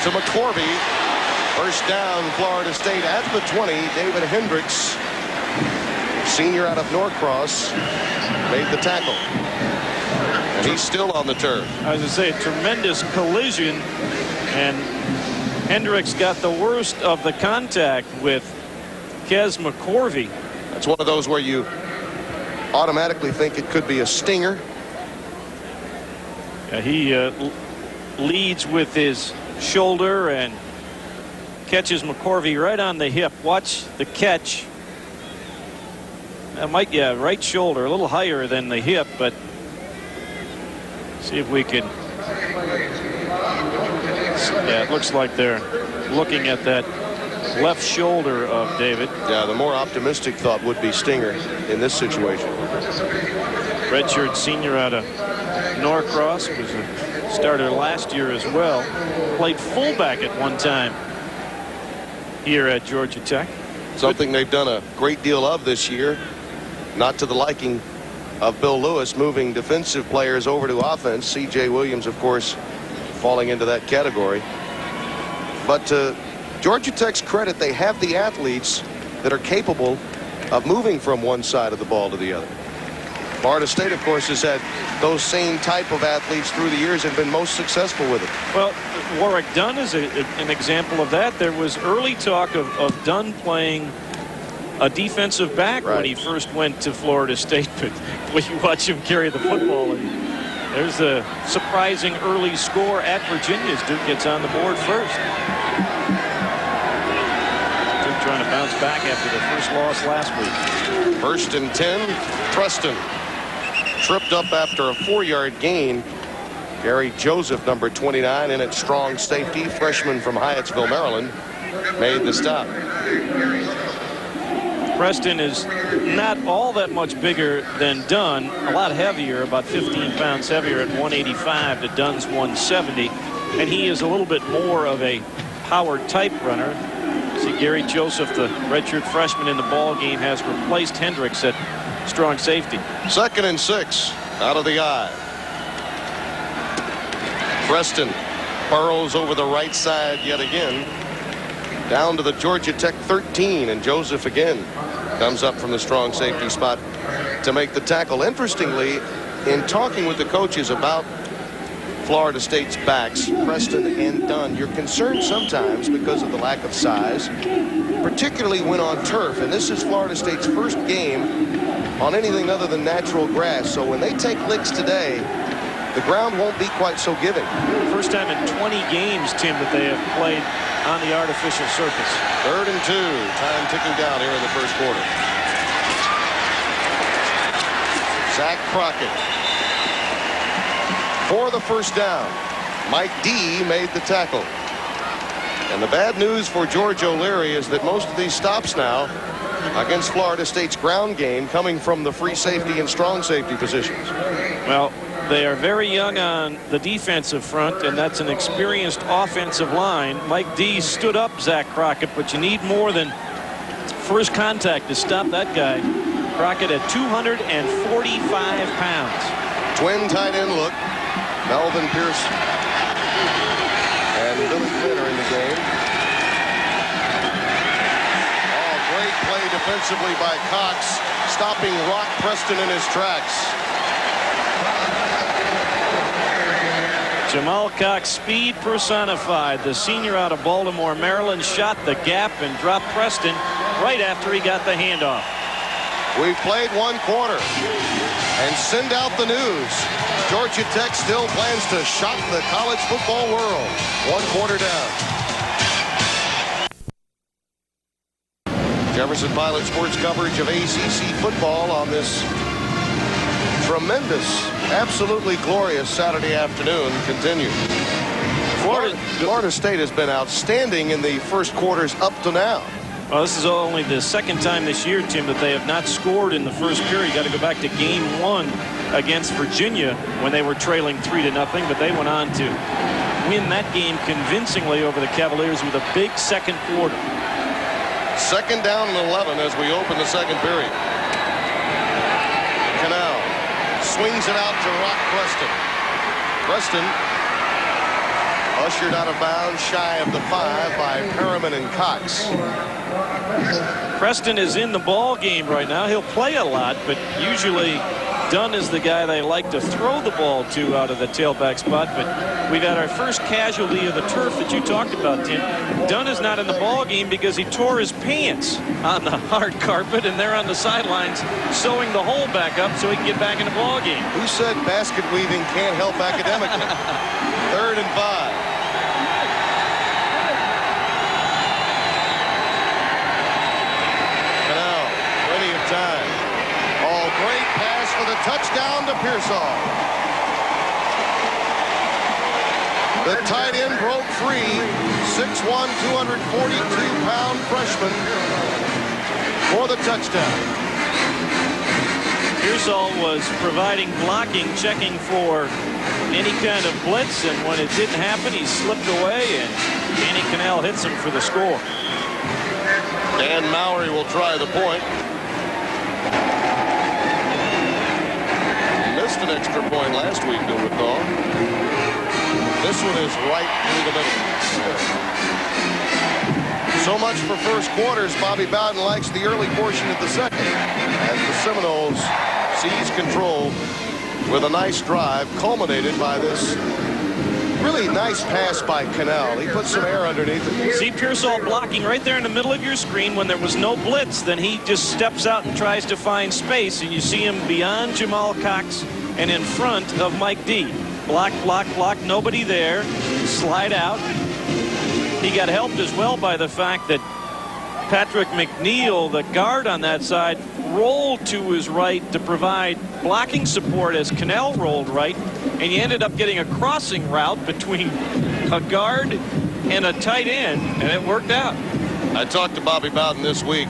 to McCorvey. First down, Florida State at the 20. David Hendricks, senior out of Norcross, made the tackle. And he's still on the turf. I was going to say, a tremendous collision, and Hendricks got the worst of the contact with Kez McCorvey. That's one of those where you automatically think it could be a stinger. He leads with his shoulder and catches McCorvey right on the hip. Watch the catch. Right shoulder, a little higher than the hip, but see if we can. Yeah, it looks like they're looking at that left shoulder of David. Yeah, the more optimistic thought would be stinger in this situation. Redshirt senior out of Norcross, was a starter last year as well. Played fullback at one time here at Georgia Tech. Something they've done a great deal of this year. Not to the liking of Bill Lewis, moving defensive players over to offense. C.J. Williams, of course, falling into that category. But to Georgia Tech's credit, they have the athletes that are capable of moving from one side of the ball to the other. Florida State, of course, has had those same type of athletes through the years and been most successful with it. Well, Warrick Dunn is an example of that. There was early talk of Dunn playing a defensive back when he first went to Florida State, but when you watch him carry the football and There's a surprising early score at Virginia as Duke gets on the board first. Duke trying to bounce back after the first loss last week. 1st and 10. Preston tripped up after a 4-yard gain. Gary Joseph, number 29, in at strong safety. Freshman from Hyattsville, Maryland, made the stop. Preston is not all that much bigger than Dunn, a lot heavier, about 15 pounds heavier at 185 to Dunn's 170. And he is a little bit more of a power type runner. See, Gary Joseph, the redshirt freshman in the ball game, has replaced Hendricks at strong safety. 2nd and 6 out of the eye. Preston burrows over the right side yet again. Down to the Georgia Tech 13, and Joseph again comes up from the strong safety spot to make the tackle. Interestingly, in talking with the coaches about Florida State's backs, Preston and Dunn, you're concerned sometimes because of the lack of size, particularly when on turf. And this is Florida State's first game on anything other than natural grass. So when they take licks today, the ground won't be quite so giving. First time in 20 games, Tim, that they have played on the artificial surface. 3rd and 2. Time ticking down here in the first quarter. Zach Crockett for the first down. Mike D made the tackle. And the bad news for George O'Leary is that most of these stops now against Florida State's ground game coming from the free safety and strong safety positions. Well, they are very young on the defensive front, and that's an experienced offensive line. Mike D stood up Zach Crockett, but you need more than first contact to stop that guy. Crockett at 245 pounds. Twin tight end look. Melvin Pierce and Billy Flynn are in the game. Oh, great play defensively by Cox, stopping Rock Preston in his tracks. Jamal Cox, speed personified. The senior out of Baltimore, Maryland, shot the gap and dropped Preston right after he got the handoff. We've played one quarter and send out the news. Georgia Tech still plans to shock the college football world. 1 quarter down. Jefferson Pilot Sports coverage of ACC football on this tremendous, absolutely glorious Saturday afternoon continues. Florida State has been outstanding in the first quarters up to now. Well, this is only the second time this year, Tim, that they have not scored in the first period. You got to go back to game 1 against Virginia when they were trailing 3-0, but they went on to win that game convincingly over the Cavaliers with a big second quarter. 2nd down and 11 as we open the second period. Kanell swings it out to Rock Preston. Preston ushered out of bounds shy of the 5 by Perriman and Cox. Preston is in the ball game right now. He'll play a lot, but usually Dunn is the guy they like to throw the ball to out of the tailback spot. But we've had our first casualty of the turf that you talked about, Tim. Dunn is not in the ball game because he tore his pants on the hard carpet, and they're on the sidelines sewing the hole back up so he can get back in the ball game. Who said basket weaving can't help academically? 3rd and 5. Time. Oh, great pass for the touchdown to Pearsall. The tight end broke free. 6'1", 242-pound freshman for the touchdown. Pearsall was providing blocking, checking for any kind of blitz, and when it didn't happen, he slipped away, and Danny Kanell hits him for the score. Dan Mowry will try the point. Missed an extra point last week, you'll recall. This one is right through the middle. So much for first quarters. Bobby Bowden likes the early portion of the second as the Seminoles seize control with a nice drive culminated by this really nice pass by Kanell. He put some air underneath it. See Pearsall blocking right there in the middle of your screen when there was no blitz. Then he just steps out and tries to find space, and you see him beyond Jamal Cox and in front of Mike D. Block, block, block, nobody there. Slide out. He got helped as well by the fact that Patrick McNeil, the guard on that side, rolled to his right to provide blocking support as Kanell rolled right, and you ended up getting a crossing route between a guard and a tight end, and it worked out. I talked to Bobby Bowden this week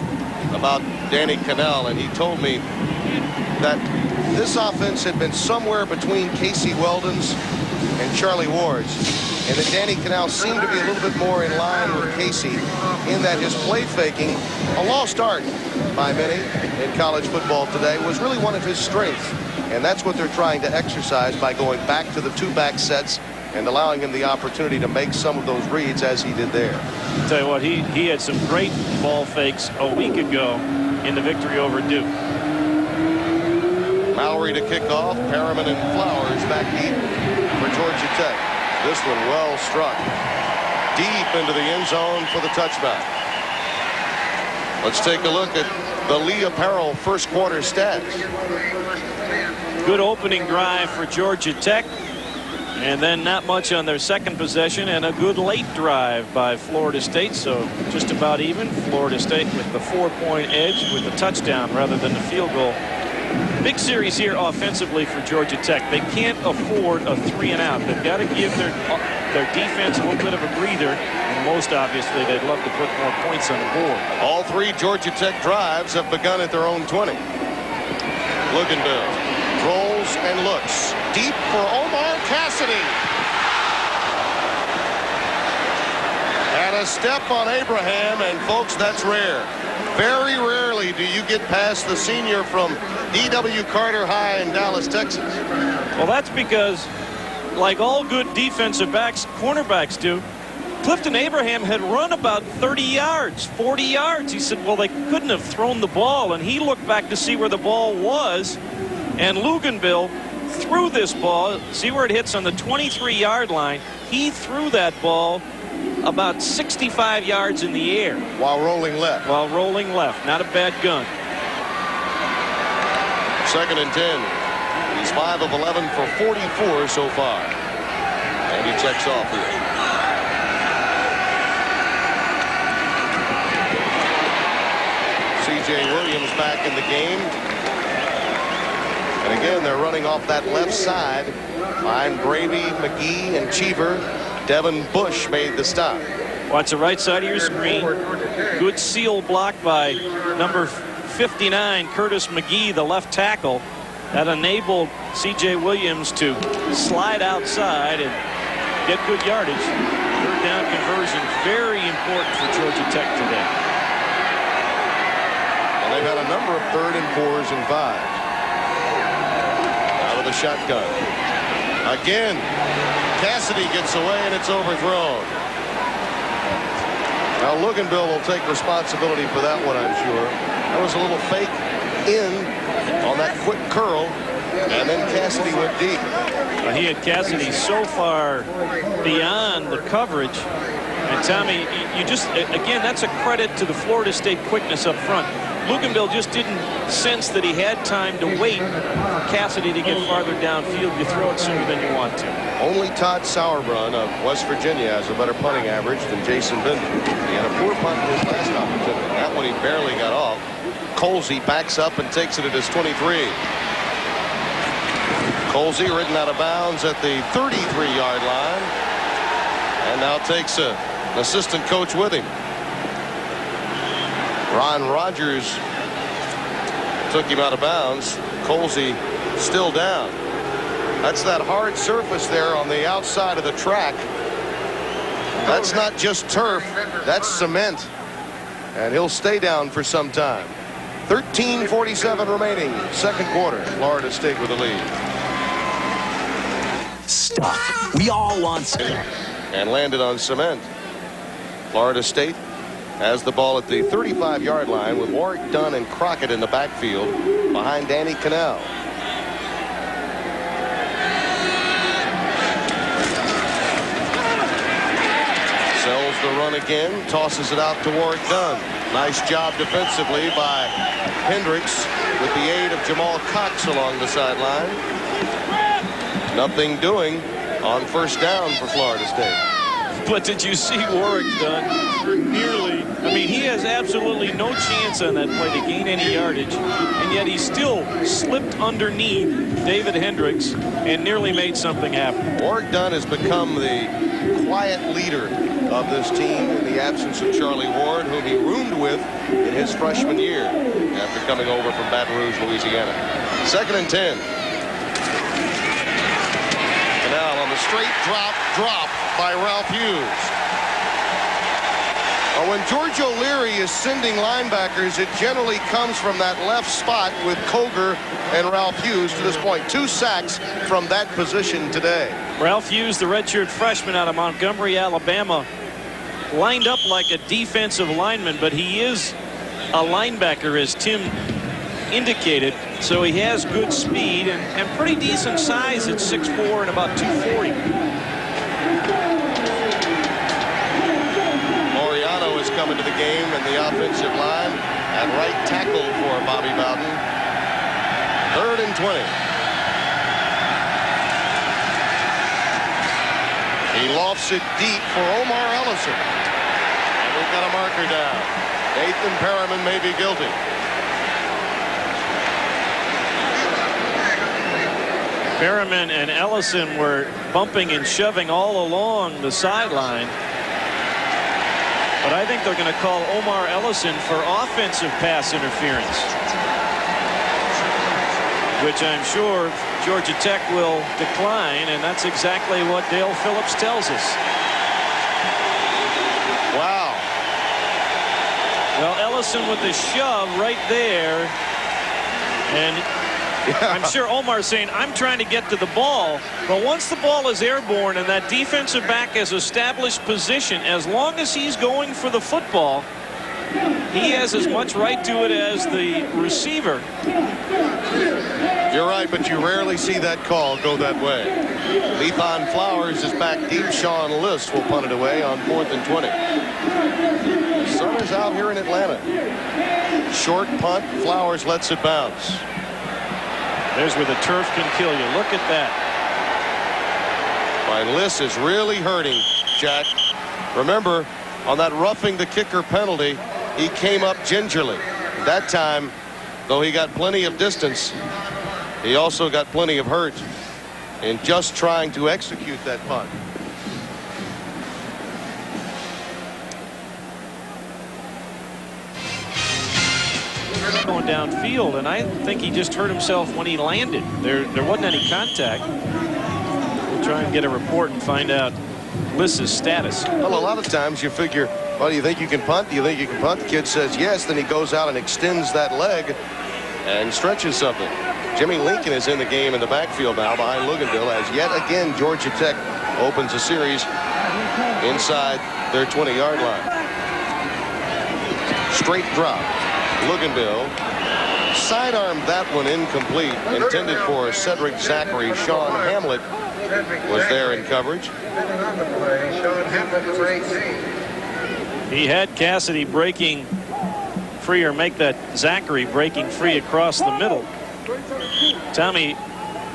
about Danny Kanell, and he told me that this offense had been somewhere between Casey Weldon's and Charlie Ward's, and that Danny Kanell seemed to be a little bit more in line with Casey in that his play faking, a lost art by many in college football today, was really one of his strengths. And that's what they're trying to exercise by going back to the two-back sets and allowing him the opportunity to make some of those reads as he did there. I'll tell you what, he had some great ball fakes a week ago in the victory over Duke. Mallory to kick off. Perriman and Flowers back deep for Georgia Tech. This one well struck deep into the end zone for the touchback. Let's take a look at the Lee Apparel first quarter stats. Good opening drive for Georgia Tech, and then not much on their second possession, and a good late drive by Florida State. So just about even. Florida State with the 4-point edge with the touchdown rather than the field goal. Big series here offensively for Georgia Tech. They can't afford a 3-and-out. They've got to give their defense a little bit of a breather. And most obviously, they'd love to put more points on the board. All three Georgia Tech drives have begun at their own 20. Luganville rolls and looks deep for Omar Cassidy. And a step on Abraham, and folks, that's rare. Very rarely do you get past the senior from D.W. Carter High in Dallas, Texas. Well, that's because, like all good defensive backs, cornerbacks do, Clifton Abraham had run about 30 yards, 40 yards. He said, well, they couldn't have thrown the ball, and he looked back to see where the ball was, and Luganville threw this ball. See where it hits on the 23-yard line. He threw that ball about 65 yards in the air. While rolling left. While rolling left. Not a bad gun. 2nd and 10. He's 5 of 11 for 44 so far. And he checks off here. C.J. Williams back in the game. And again, they're running off that left side. Behind Brady, McGee, and Cheever. Devin Bush made the stop. Watch the right side of your screen. Good seal block by number 59, Curtis McGee, the left tackle. That enabled C.J. Williams to slide outside and get good yardage. Third down conversion, very important for Georgia Tech today. And they've had a number of 3rd and 4s and 5s. Out of the shotgun. Again, Cassidy gets away, and it's overthrown. Now Luganville will take responsibility for that one, I'm sure. That was a little fake in on that quick curl, and then Cassidy went deep. He had Cassidy so far beyond the coverage. And Tommy, you just, again, that's a credit to the Florida State quickness up front. Luganville just didn't sense that he had time to wait for Cassidy to get farther downfield. You throw it sooner than you want to. Only Todd Sauerbrunn of West Virginia has a better punting average than Jason Bender. He had a poor punt in his last opportunity. That one he barely got off. Colsey backs up and takes it at his 23. Colsey ridden out of bounds at the 33-yard line. And now takes an assistant coach with him. Ron Rogers took him out of bounds. Colsey still down. That's that hard surface there on the outside of the track. That's not just turf, that's cement. And he'll stay down for some time. 13:47 remaining, second quarter. Florida State with the lead. Stuff. We all want stuff. And landed on cement. Florida State has the ball at the 35-yard line with Warrick Dunn and Crockett in the backfield behind Danny Kanell. Sells the run again, tosses it out to Warrick Dunn. Nice job defensively by Hendricks. with the aid of Jamal Cox along the sideline. Nothing doing on first down for Florida State. But did you see Warrick Dunn nearly? I mean, he has absolutely no chance on that play to gain any yardage, and yet he still slipped underneath David Hendricks and nearly made something happen. Warrick Dunn has become the quiet leader of this team in the absence of Charlie Ward, whom he roomed with in his freshman year after coming over from Baton Rouge, Louisiana. 2nd and 10. Kanell on the straight drop by Ralph Hughes. When George O'Leary is sending linebackers, it generally comes from that left spot with Koger and Ralph Hughes to this point. 2 sacks from that position today. Ralph Hughes, the redshirt freshman out of Montgomery, Alabama, lined up like a defensive lineman, but he is a linebacker, as Tim indicated, so he has good speed and pretty decent size at 6'4" and about 240. Moriano is coming to the game in the offensive line at right tackle for Bobby Bowden. 3rd and 20. He lofts it deep for Omar Ellison. And we've got a marker down. Nathan Perriman may be guilty. Perriman and Ellison were bumping and shoving all along the sideline. But I think they're going to call Omar Ellison for offensive pass interference, which I'm sure Georgia Tech will decline, and that's exactly what Dale Phillips tells us. Wow. Well, Ellison with the shove right there, and I'm sure Omar's saying, I'm trying to get to the ball, but once the ball is airborne and that defensive back has established position, as long as he's going for the football, he has as much right to it as the receiver. You're right, but you rarely see that call go that way. Lethan Flowers is back deep. Sean List will punt it away on 4th and 20. The sun is out here in Atlanta. Short punt. Flowers lets it bounce. There's where the turf can kill you. Look at that. My List is really hurting, Jack. Remember, on that roughing the kicker penalty, he came up gingerly. That time, though he got plenty of distance, he also got plenty of hurt in just trying to execute that punt. Going downfield, and I think he just hurt himself when he landed. There wasn't any contact. We'll try and get a report and find out List's status. Well, a lot of times you figure, well, do you think you can punt? Do you think you can punt? The kid says yes, then he goes out and extends that leg and stretches something. Jimmy Lincoln is in the game in the backfield now behind Luganville, as yet again Georgia Tech opens a series inside their 20-yard line. Straight drop. Luganville sidearmed that one incomplete, intended for Cedric Zachary. Sean Hamlet was there in coverage. He had Cassidy breaking free, or make that Zachary breaking free across the middle. Tommy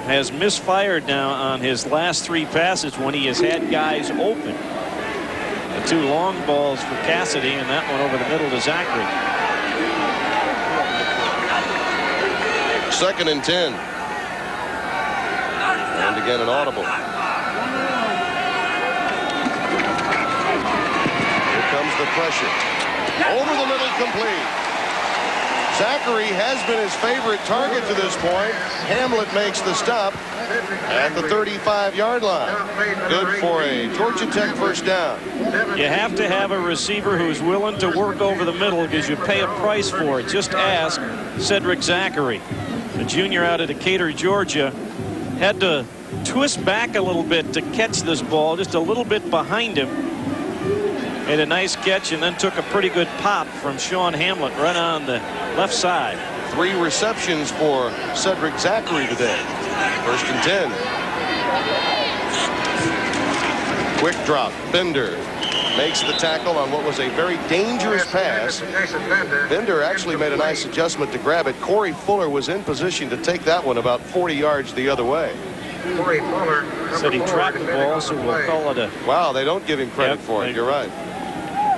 has misfired now on his last 3 passes when he has had guys open. The 2 long balls for Cassidy, and that one over the middle to Zachary. 2nd and 10. And again an audible. Here comes the pressure. Over the middle, complete. Zachary has been his favorite target to this point. Hamlet makes the stop at the 35-yard line. Good for a Georgia Tech first down. You have to have a receiver who's willing to work over the middle because you pay a price for it. Just ask Cedric Zachary, the junior out of Decatur, Georgia. Had to twist back a little bit to catch this ball, just a little bit behind him. Made a nice catch and then took a pretty good pop from Sean Hamlet right on the left side. 3 receptions for Cedric Zachary today. 1st and 10. Quick drop. Bender makes the tackle on what was a very dangerous pass. Bender actually made a nice adjustment to grab it. Corey Fuller was in position to take that one about 40 yards the other way. Corey Fuller said he dropped the ball, so we'll call it a... Wow, they don't give him credit for it. You're right.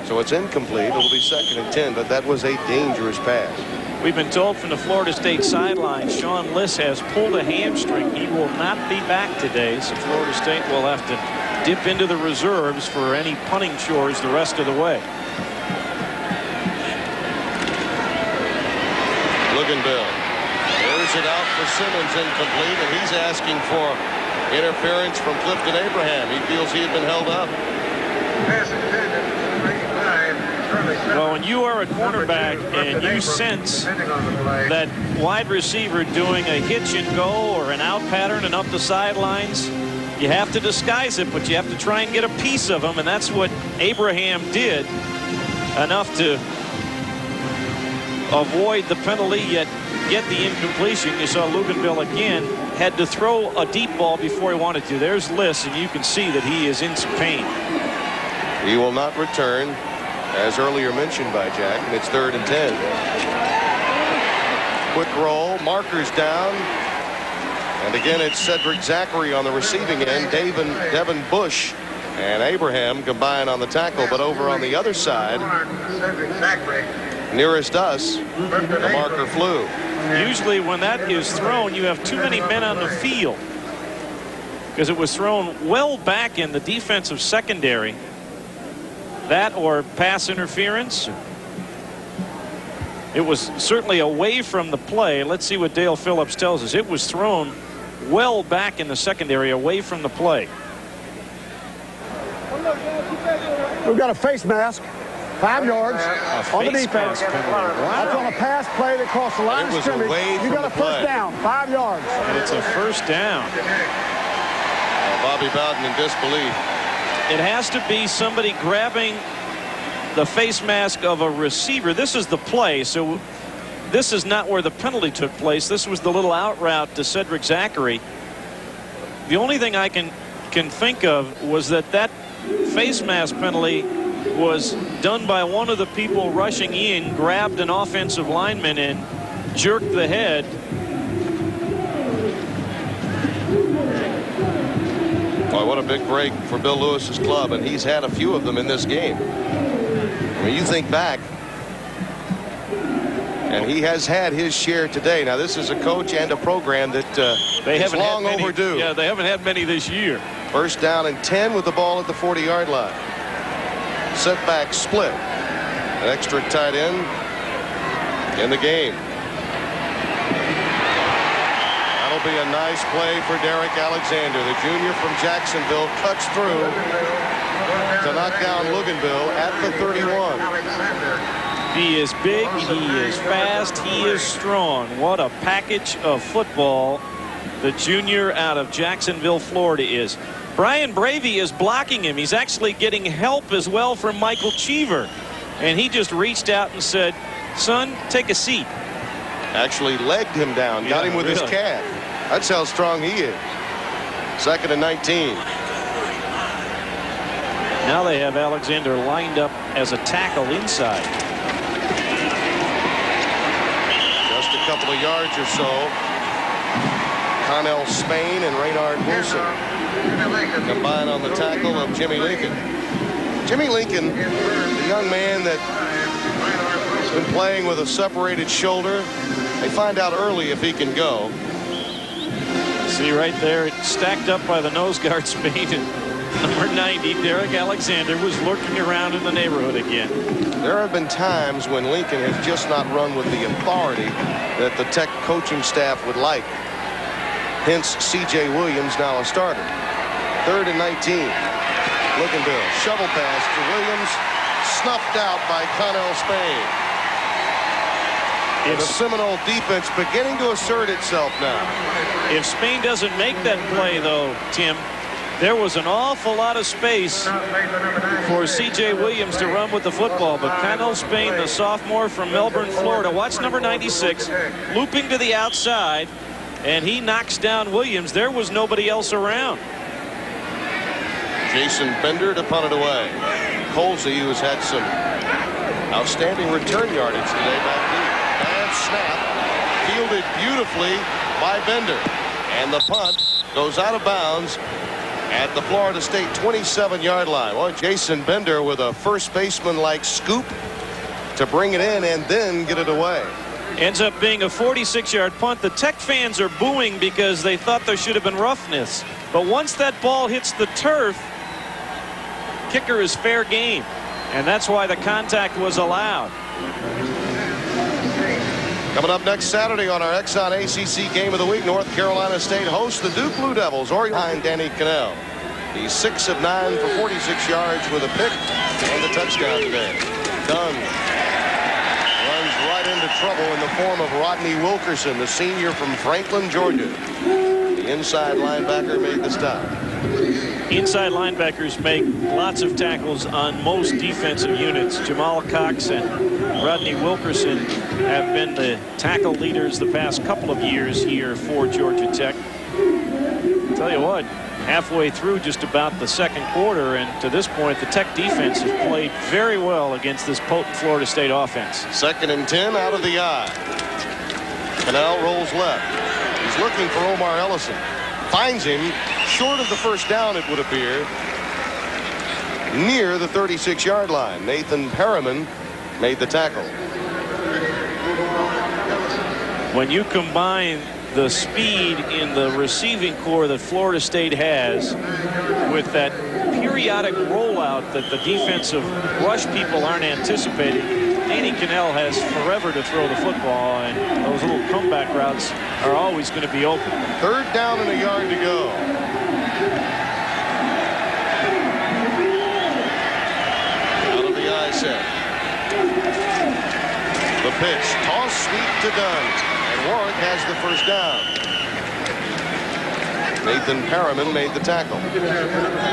So it's incomplete. It'll be 2nd and 10, but that was a dangerous pass. We've been told from the Florida State sideline, Sean Liss has pulled a hamstring. He will not be back today, so Florida State will have to dip into the reserves for any punting chores the rest of the way. Luganville. There's it out for Simmons, incomplete, and he's asking for interference from Clifton Abraham. He feels he had been held up. Well, when you are a cornerback and you sense that wide receiver doing a hitch and go or an out pattern and up the sidelines, you have to disguise it, but you have to try and get a piece of him, and that's what Abraham did, enough to avoid the penalty yet get the incompletion. You saw Luganville again had to throw a deep ball before he wanted to. There's Liss, and you can see that he is in some pain. He will not return, as earlier mentioned by Jack, and it's 3rd and 10. Quick roll, markers down, and again it's Cedric Zachary on the receiving end. Devin Bush and Abraham combine on the tackle, but over on the other side, nearest us, the marker flew. Usually when that is thrown, you have too many men on the field, because it was thrown well back in the defensive secondary. That or pass interference. It was certainly away from the play. Let's see what Dale Phillips tells us. It was thrown well back in the secondary, away from the play. We've got a face mask, 5 yards on the defense. That's on a pass play that crossed the line of scrimmage. You got a first down, 5 yards. And it's a first down. Bobby Bowden in disbelief. It has to be somebody grabbing the face mask of a receiver. This is the play, so this is not where the penalty took place. This was the little out route to Cedric Zachary. The only thing I can think of was that face mask penalty was done by one of the people rushing in, grabbed an offensive lineman and jerked the head. Boy, what a big break for Bill Lewis's club, and he's had a few of them in this game. When you think back, and he has had his share today. Now, this is a coach and a program that is long overdue. Yeah, they haven't had many this year. First down and 10 with the ball at the 40-yard line. Setback split. An extra tight end in the game. That'll be a nice play for Derek Alexander. The junior from Jacksonville cuts through to knock down Luganville at the 31. He is big, he is fast, he is strong. What a package of football the junior out of Jacksonville, Florida is. Brian Bravey is blocking him. He's actually getting help as well from Michael Cheever. And he just reached out and said, son, take a seat. Actually legged him down, got him with his calf. That's how strong he is. 2nd and 19. Now they have Alexander lined up as a tackle inside. Just a couple of yards or so. Kanell Spain and Raynard Wilson combine on the tackle of Jimmy Lincoln. Jimmy Lincoln, the young man that has been playing with a separated shoulder. They find out early if he can go. See right there, it's stacked up by the nose guard Spain. And number 90, Derek Alexander, was lurking around in the neighborhood again. There have been times when Lincoln has just not run with the authority that the Tech coaching staff would like. Hence, C.J. Williams now a starter. 3rd and 19. Luganville, shovel pass to Williams, snuffed out by Kanell Spain. The Seminole defense beginning to assert itself now. If Spain doesn't make that play, though, Tim, there was an awful lot of space for C.J. Williams to run with the football. But Kanell Spain, the sophomore from Melbourne, Florida, watch number 96, looping to the outside, and he knocks down Williams. There was nobody else around. Jason Bender to punt it away. CONLEY, who's had some outstanding return yardage today back deep. And snap, fielded beautifully by Bender. And the punt goes out of bounds at the Florida State 27-yard line. Well, Jason Bender with a first baseman-like scoop to bring it in and then get it away. Ends up being a 46-yard punt. The Tech fans are booing because they thought there should have been roughness. But once that ball hits the turf, kicker is fair game. And that's why the contact was allowed. Coming up next Saturday on our Exxon ACC Game of the Week, North Carolina State hosts the Duke Blue Devils. Behind Danny Kanell. He's 6 of 9 for 46 yards with a pick and a touchdown today. Dunn runs right into trouble in the form of Rodney Wilkerson, the senior from Franklin, Georgia. The inside linebacker made the stop. Inside linebackers make lots of tackles on most defensive units. Jamal Cox and Rodney Wilkerson have been the tackle leaders the past couple of years here for Georgia Tech. Tell you what, halfway through just about the second quarter, and to this point the Tech defense has played very well against this potent Florida State offense. 2nd and 10 out of the eye. Kanell rolls left. He's looking for Omar Ellison. Finds him short of the first down, it would appear, near the 36-yard line. Nathan Perriman made the tackle. When you combine the speed in the receiving core that Florida State has with that periodic rollout that the defensive rush people aren't anticipating, Danny Kanell has forever to throw the football, and those little comeback routes are always going to be open. 3rd down and a yard to go. Out of the eye set. The pitch, toss sweep to Dunn, and Warrick has the first down. Nathan Perriman made the tackle.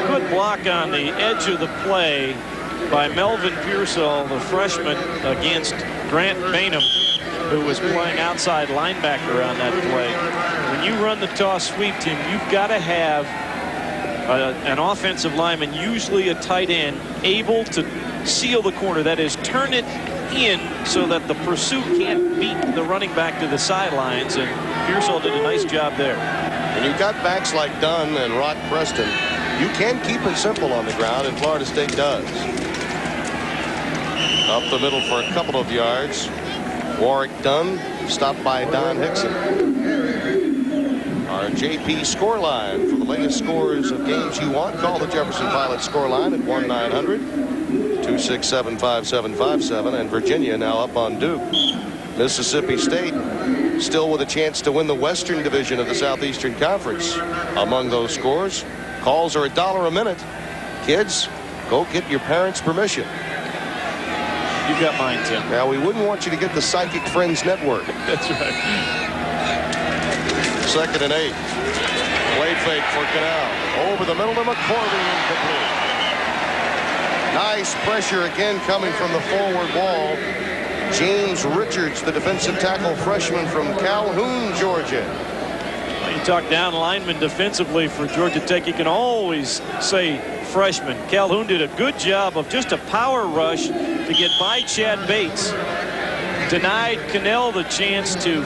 Good block on the edge of the play by Melvin Pearsall, the freshman, against Grant Bainham, who was playing outside linebacker on that play. When you run the toss sweep team, you've got to have an offensive lineman, usually a tight end, able to seal the corner. That is, turn it in so that the pursuit can't beat the running back to the sidelines, and Pearsall did a nice job there. When you've got backs like Dunn and Rock Preston, you can keep it simple on the ground, and Florida State does. Up the middle for a couple of yards. Warrick Dunn stopped by Don Hickson. Our JP scoreline for the latest scores of games you want. Call the Jefferson Pilot scoreline at 1-900-267-5757. And Virginia now up on Duke. Mississippi State still with a chance to win the Western Division of the Southeastern Conference. Among those scores, calls are $1 a minute. Kids, go get your parents' permission. You've got mine, Tim. Now, we wouldn't want you to get the Psychic Friends Network. That's right. 2nd and 8. Play fake for Kanell. Over the middle to McCorvey, incomplete. Nice pressure again coming from the forward wall. James Richards, the defensive tackle freshman from Calhoun, Georgia. You talk down linemen defensively for Georgia Tech, you can always say freshman. Calhoun did a good job of just a power rush to get by Chad Bates. Denied Kanell the chance to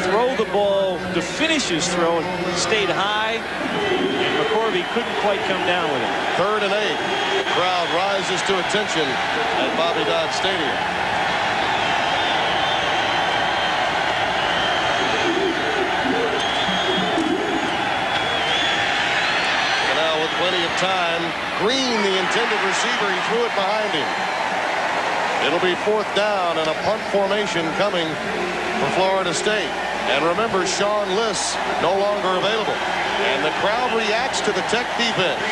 throw the ball, to finish his throw, and stayed high. And McCorvey couldn't quite come down with it. 3rd and 8. The crowd rises to attention at Bobby Dodd Stadium. Kanell with plenty of time. Green, the intended receiver, he threw it behind him. It'll be 4th down and a punt formation coming for Florida State. And remember, Sean Liss no longer available. And the crowd reacts to the Tech defense.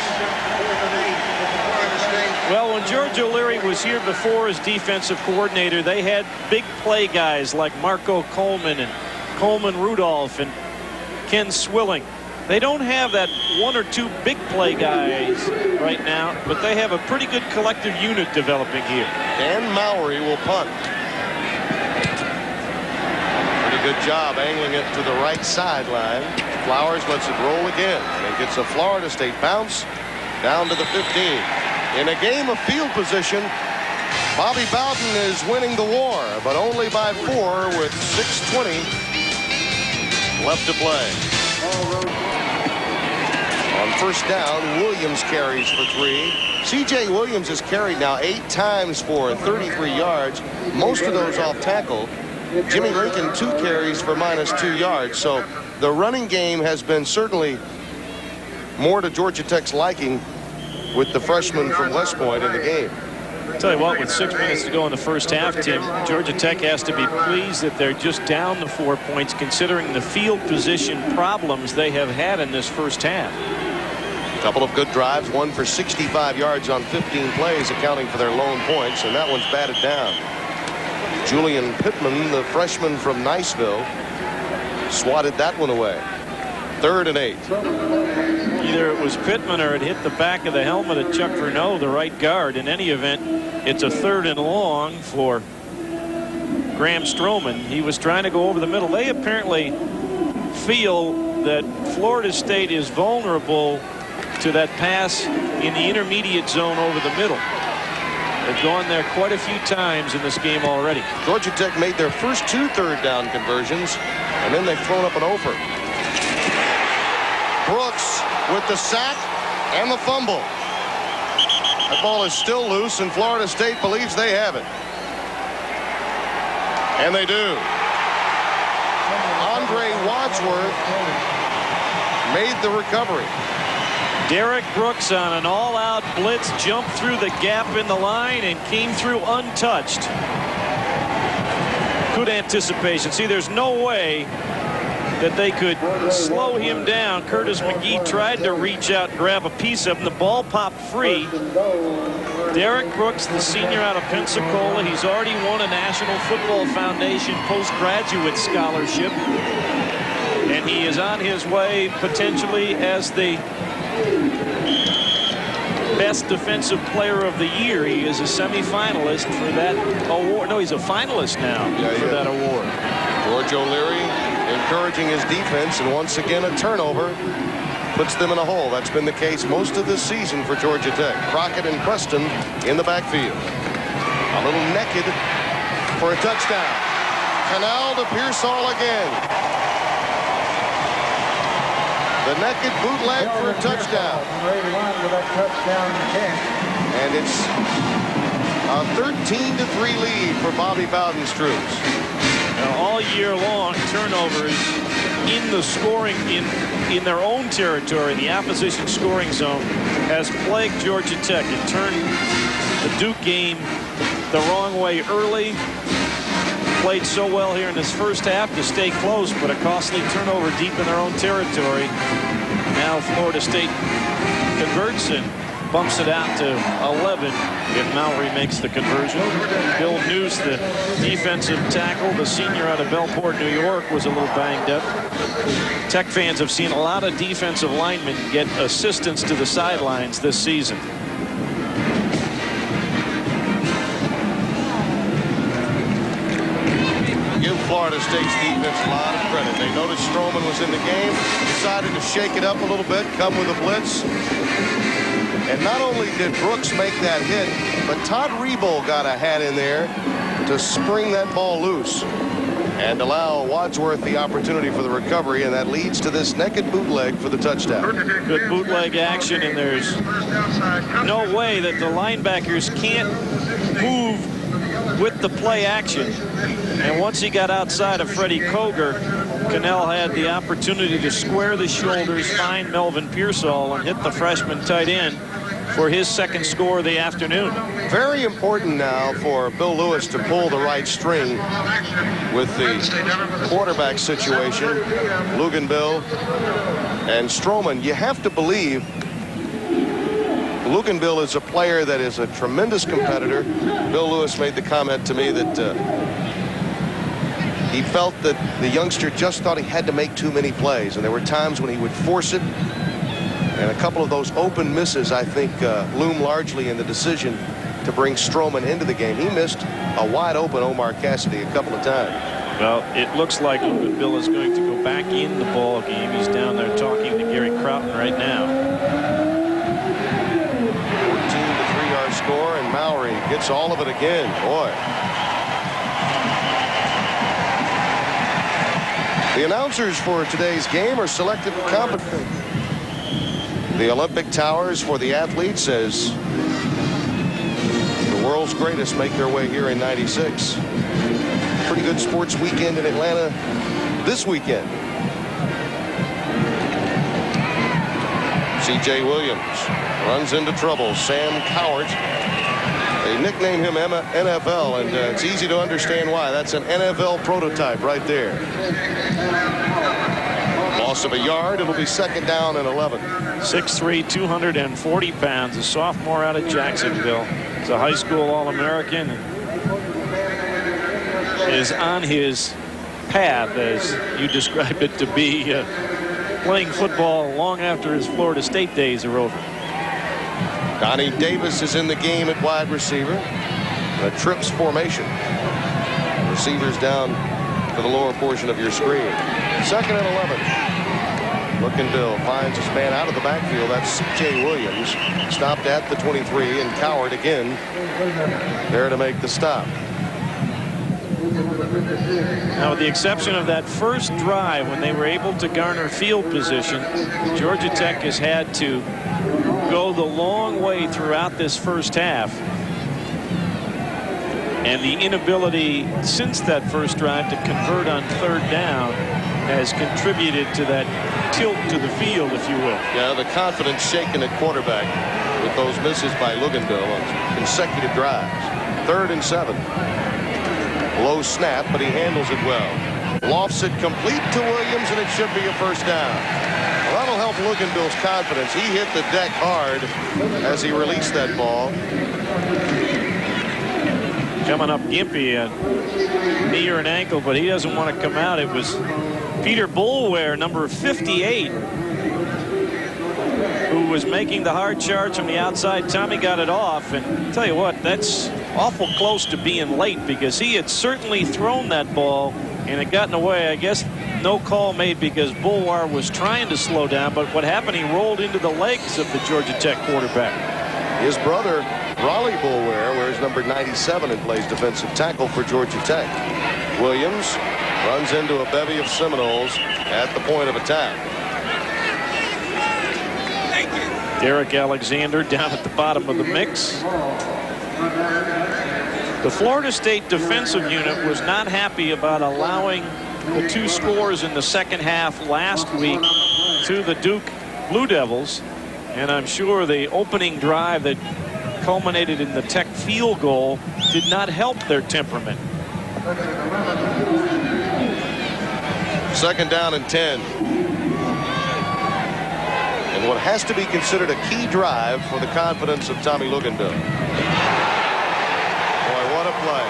Well, when George O'Leary was here before as defensive coordinator, they had big play guys like Marco Coleman and Coleman Rudolph and Ken Swilling. They don't have that 1 or 2 big play guys right now, but they have a pretty good collective unit developing here. Dan Mowry will punt. Pretty good job angling it to the right sideline. Flowers lets it roll again and gets a Florida State bounce down to the 15. In a game of field position, Bobby Bowden is winning the war, but only by 4 with 6:20 left to play. On first down, Williams carries for 3. C.J. Williams has carried now 8 times for 33 yards, most of those off tackle. Jimmy Lincoln 2 carries for -2 yards. So the running game has been certainly more to Georgia Tech's liking with the freshman from West Point in the game. I'll tell you what, with 6 minutes to go in the first half, Tim, Georgia Tech has to be pleased that they're just down the 4 points considering the field position problems they have had in this first half. A couple of good drives, one for 65 yards on 15 plays, accounting for their lone points, and that one's batted down. Julian Pittman, the freshman from Niceville, swatted that one away. 3rd and 8. Either it was Pittman or it hit the back of the helmet of Chuck Verneau, the right guard. In any event, it's a 3rd and long for Graham Stroman. He was trying to go over the middle. They apparently feel that Florida State is vulnerable to that pass in the intermediate zone over the middle. They've gone there quite a few times in this game already. Georgia Tech made their first 2 third down conversions, and then they've thrown up an offer. Brooks with the sack and the fumble. That ball is still loose, and Florida State believes they have it. And they do. Andre Wadsworth made the recovery. Derek Brooks on an all-out blitz jumped through the gap in the line and came through untouched. Good anticipation. See, there's no way that they could slow him down. Curtis McGee tried to reach out and grab a piece of him. The ball popped free. Derek Brooks, the senior out of Pensacola, he's already won a National Football Foundation postgraduate scholarship. And he is on his way potentially as the best defensive player of the year. He is a semifinalist for that award. No, he's a finalist now for that award. George O'Leary encouraging his defense, and once again a turnover puts them in a hole. That's been the case most of this season for Georgia Tech. Crockett and Preston in the backfield. A little naked for a touchdown. Kanell to Pearsall again. The naked bootleg for a touchdown. And it's a 13-3 lead for Bobby Bowden's troops. Now, all year long, turnovers in the scoring in their own territory, the opposition scoring zone, has plagued Georgia Tech. It turned the Duke game the wrong way early. Played so well here in this first half to stay close, but a costly turnover deep in their own territory. Now Florida State converts and bumps it out to 11 if Mallory makes the conversion. Bill News, the defensive tackle, the senior out of Bellport, New York, was a little banged up. Tech fans have seen a lot of defensive linemen get assistance to the sidelines this season. Give Florida State's defense a lot of credit. They noticed Stroman was in the game, decided to shake it up a little bit, come with a blitz. And not only did Brooks make that hit, but Todd Rebold got a hat in there to spring that ball loose and allow Wadsworth the opportunity for the recovery, and that leads to this naked bootleg for the touchdown. Good bootleg action, and there's no way that the linebackers can't move with the play action. And once he got outside of Freddie Koger, Kanell had the opportunity to square the shoulders, find Melvin Pearsall, and hit the freshman tight end for his second score of the afternoon. Very important now for Bill Lewis to pull the right string with the quarterback situation. Luganville and Stroman. You have to believe Luganville is a player that is a tremendous competitor. Bill Lewis made the comment to me that he felt that the youngster just thought he had to make too many plays, and there were times when he would force it, and a couple of those open misses, I think, loom largely in the decision to bring Stroman into the game. He missed a wide open Omar Cassidy a couple of times. Well, it looks like Luganville is going to go back in the ball game. He's down there talking to Gary Croughton right now. 14-3 score, and Mowry gets all of it again. Boy. The announcers for today's game are selected competent. The Olympic towers for the athletes as the world's greatest make their way here in '96. Pretty good sports weekend in Atlanta this weekend. C.J. Williams runs into trouble. Sam Cowart. They nickname him NFL, and it's easy to understand why. That's an NFL prototype right there. Loss of a yard. It'll be 2nd down and 11. 6'3", 240 pounds. A sophomore out of Jacksonville. He's a high school All-American. Is on his path, as you described it, to be playing football long after his Florida State days are over. Donnie Davis is in the game at wide receiver. A trips formation. Receivers down to the lower portion of your screen. 2nd and 11. Looking Bill finds his man out of the backfield. That's C.J. Williams. Stopped at the 23, and Cowart again there to make the stop. Now, with the exception of that first drive when they were able to garner field position, Georgia Tech has had to go the long way throughout this first half. And the inability since that first drive to convert on 3rd down has contributed to that tilt to the field, if you will. Yeah, the confidence shaken at quarterback with those misses by Luganville on consecutive drives. 3rd and 7. Low snap, but he handles it well. Lofts it complete to Williams, and it should be a 1st down. Well, that'll help Luganville's confidence. He hit the deck hard as he released that ball. Coming up gimpy, a knee or an ankle, but he doesn't want to come out. It was Peter Boulware, number 58, who was making the hard charge from the outside. Tommy got it off, and I'll tell you what, that's awful close to being late, because he had certainly thrown that ball and it gotten away. I guess no call made because Boulware was trying to slow down, but what happened, he rolled into the legs of the Georgia Tech quarterback. His brother, Raleigh Boulware, wears number 97 and plays defensive tackle for Georgia Tech. Williams runs into a bevy of Seminoles at the point of attack. Derek Alexander down at the bottom of the mix. The Florida State defensive unit was not happy about allowing the 2 scores in the 2nd half last week to the Duke Blue Devils, and I'm sure the opening drive that culminated in the Tech field goal did not help their temperament. 2nd down and 10. And what has to be considered a key drive for the confidence of Tommy Luganville. Boy, what a play.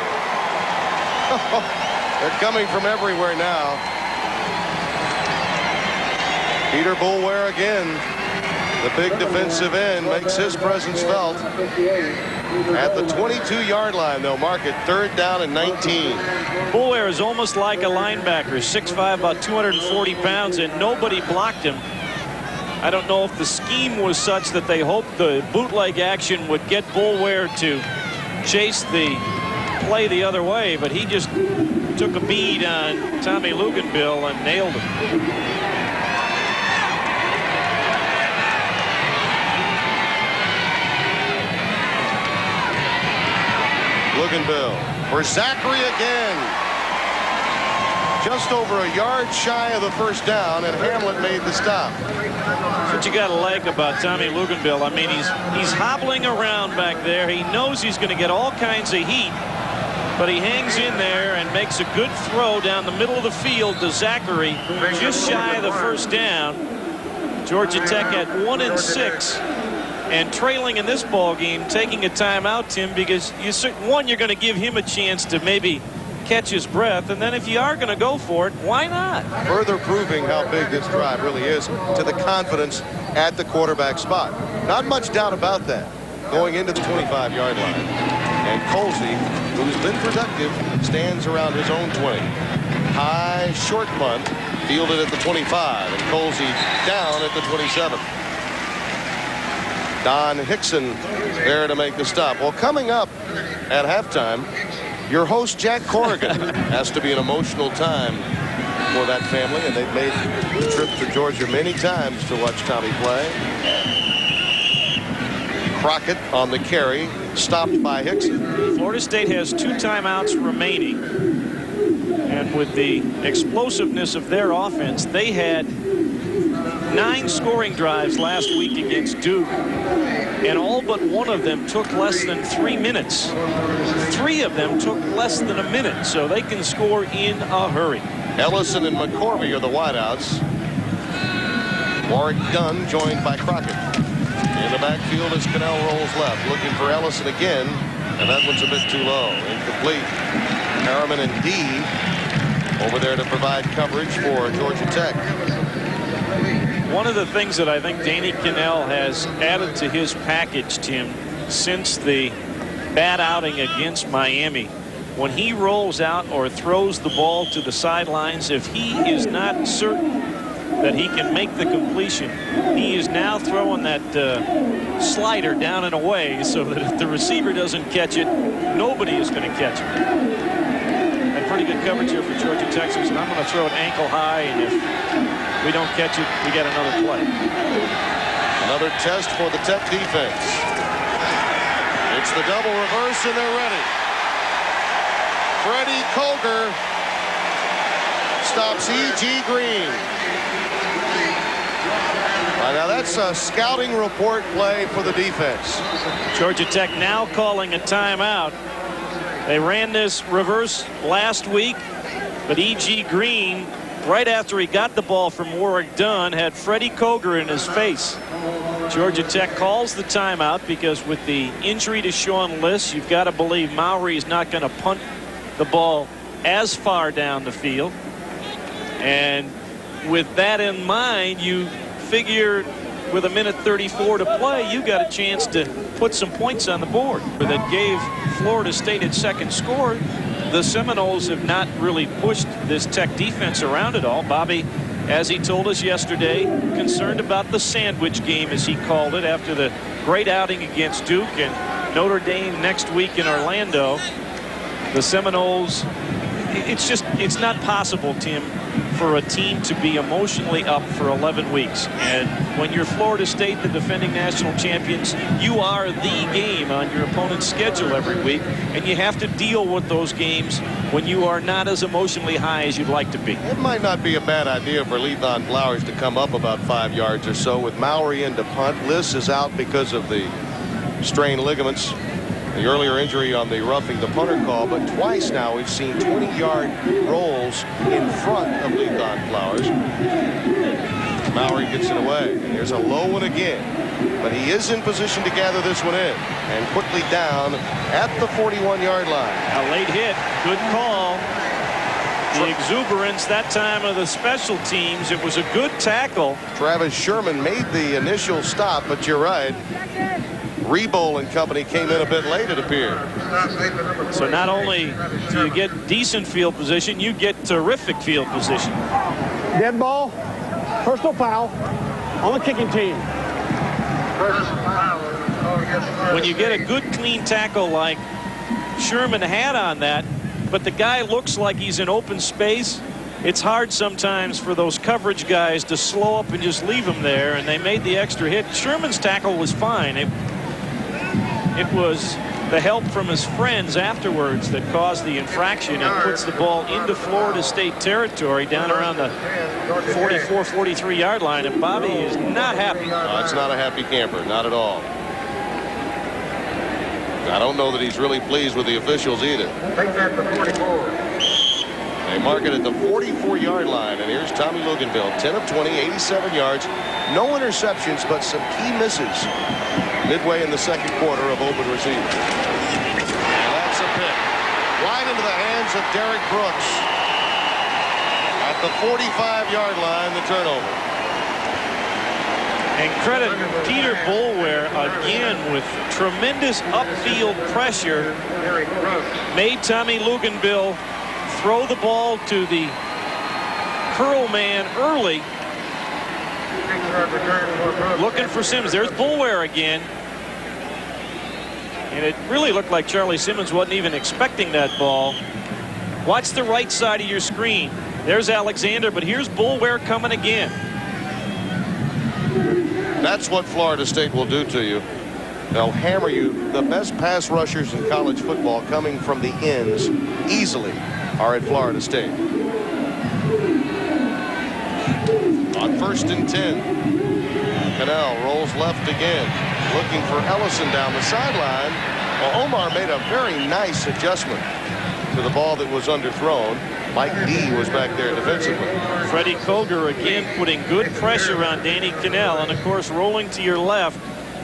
They're coming from everywhere now. Peter Boulware again. The big defensive end makes his presence felt. At the 22-yard line, they'll mark it 3rd down and 19. Boulware is almost like a linebacker, 6'5", about 240 pounds, and nobody blocked him. I don't know if the scheme was such that they hoped the bootleg action would get Boulware to chase the play the other way, but he just took a bead on Tommy Luganville and nailed him. Luganville for Zachary again. Just over a yard shy of the 1st down, and Hamlet made the stop. That's what you got to like about Tommy Luganville. I mean, he's hobbling around back there. He knows he's going to get all kinds of heat, but he hangs in there and makes a good throw down the middle of the field to Zachary, just shy of the 1st down. Georgia Tech at 1-6 and trailing in this ball game, taking a timeout, Tim, because you're going to give him a chance to maybe catch his breath, and then if you are going to go for it, why not? Further proving how big this drive really is to the confidence at the quarterback spot. Not much doubt about that going into the 25-yard line. And Colsey, who's been productive, stands around his own 20. High short punt fielded at the 25, and Colsey down at the 27. Don Hickson there to make the stop. Well, coming up at halftime, your host, Jack Corrigan, has to be an emotional time for that family, and they've made the trip to Georgia many times to watch Tommy play. Crockett on the carry, stopped by Hickson. Florida State has 2 timeouts remaining. And with the explosiveness of their offense, they had 9 scoring drives last week against Duke, and all but one of them took less than 3 minutes. 3 of them took less than a minute, so they can score in a hurry. Ellison and McCorvey are the wideouts. Warrick Dunn joined by Crockett. In the backfield as Kanell rolls left, looking for Ellison again, and that one's a bit too low. Incomplete. Harriman and D over there to provide coverage for Georgia Tech. One of the things that I think Danny Kanell has added to his package, Tim, since the bad outing against Miami, when he rolls out or throws the ball to the sidelines, if he is not certain that he can make the completion, he is now throwing that slider down and away so that if the receiver doesn't catch it, nobody is going to catch it. And pretty good coverage here for Georgia Tech. And I'm going to throw it ankle high, and if we don't catch it, we get another play. Another test for the Tech defense. It's the double reverse, and they're ready. Freddie Koger stops E.G. Green. Now that's a scouting report play for the defense. Georgia Tech now calling a timeout. They ran this reverse last week, but E.G. Green, right after he got the ball from Warrick Dunn, had Freddie Koger in his face. Georgia Tech calls the timeout because with the injury to Sean Liss, you've got to believe Mowry is not going to punt the ball as far down the field. And with that in mind, you figure with 1:34 to play, you got a chance to put some points on the board. That gave Florida State its second score. The Seminoles have not really pushed this Tech defense around at all. Bobby, as he told us yesterday, concerned about the sandwich game, as he called it, after the great outing against Duke and Notre Dame next week in Orlando. The Seminoles, it's not possible, Tim, for a team to be emotionally up for 11 weeks. And when you're Florida State, the defending national champions, you are the game on your opponent's schedule every week, and you have to deal with those games when you are not as emotionally high as you'd like to be. It might not be a bad idea for Leon Flowers to come up about 5 yards or so with Mowry into punt. Liss is out because of the strained ligaments. The earlier injury on the roughing the punter call, but twice now we've seen 20-yard rolls in front of Leon Flowers. Mowry gets it away. There's a low one again, but he is in position to gather this one in and quickly down at the 41-yard line. A late hit, good call. The exuberance that time of the special teams. It was a good tackle. Travis Sherman made the initial stop, but you're right. Rebowl and company came in a bit late, it appeared. So not only do you get decent field position, you get terrific field position. Dead ball, personal foul on the kicking team. When you get a good clean tackle like Sherman had on that, but the guy looks like he's in open space, it's hard sometimes for those coverage guys to slow up and just leave him there, and they made the extra hit. Sherman's tackle was fine. It was the help from his friends afterwards that caused the infraction and puts the ball into Florida State territory down around the 44, 43-yard line, and Bobby is not happy. No, it's not a happy camper, not at all. I don't know that he's really pleased with the officials either. They mark it at the 44-yard line, and here's Tommy Luganville, 10 of 20, 87 yards, no interceptions, but some key misses midway in the second quarter of open receivers. And that's a pick. Right into the hands of Derek Brooks. At the 45-yard line, the turnover. And credit Peter Boulware again with tremendous upfield pressure. Made Tommy Luganville throw the ball to the curl man early. Looking for Simmons. There's Boulware again. And it really looked like Charlie Simmons wasn't even expecting that ball. Watch the right side of your screen. There's Alexander, but here's Boulware coming again. That's what Florida State will do to you. They'll hammer you. The best pass rushers in college football coming from the ends easily are at Florida State. On 1st and 10. Kanell rolls left again, looking for Ellison down the sideline. Well, Omar made a very nice adjustment to the ball that was underthrown. Mike D was back there defensively. Freddie Koger again putting good pressure on Danny Kanell, and of course rolling to your left.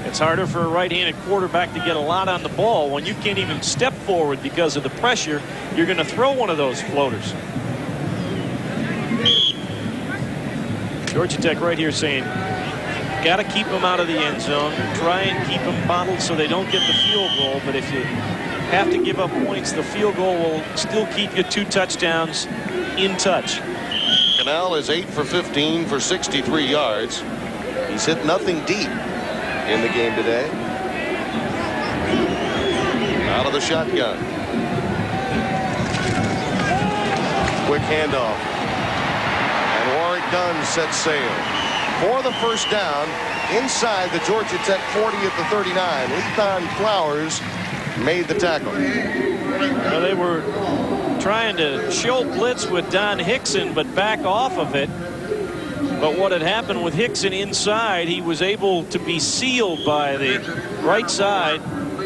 It's harder for a right-handed quarterback to get a lot on the ball. When you can't even step forward because of the pressure, you're going to throw one of those floaters. Georgia Tech right here saying, got to keep them out of the end zone. Try and keep them bottled so they don't get the field goal. But if you have to give up points, the field goal will still keep you 2 touchdowns in touch. Kanell is 8 for 15 for 63 yards. He's hit nothing deep in the game today. Out of the shotgun. Quick handoff. And Warrick Dunn sets sail for the first down inside the Georgia Tech 40 at the 39. Lethan Flowers made the tackle. Well, they were trying to show blitz with Don Hickson, but back off of it. But what had happened with Hickson inside, he was able to be sealed by the right side,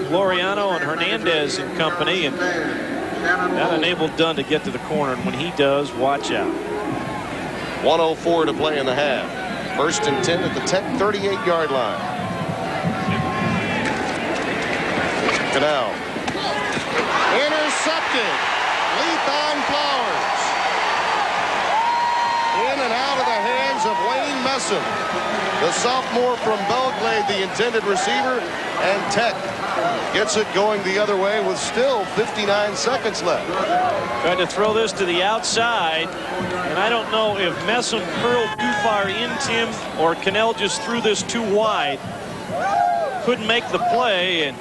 Laureano and Hernandez and company, and that enabled Dunn to get to the corner. And when he does, watch out. 1:04 to play in the half. 1st and 10 at the Tech 38-yard line. Kanell. Intercepted. Lethan Flowers. In and out of the hands of Wayne Messam, the sophomore from Belgrade, the intended receiver, and Tech gets it going the other way with still 59 seconds left. Tried to throw this to the outside, and I don't know if Messam curled too far in, Tim, or Kanell just threw this too wide. Couldn't make the play and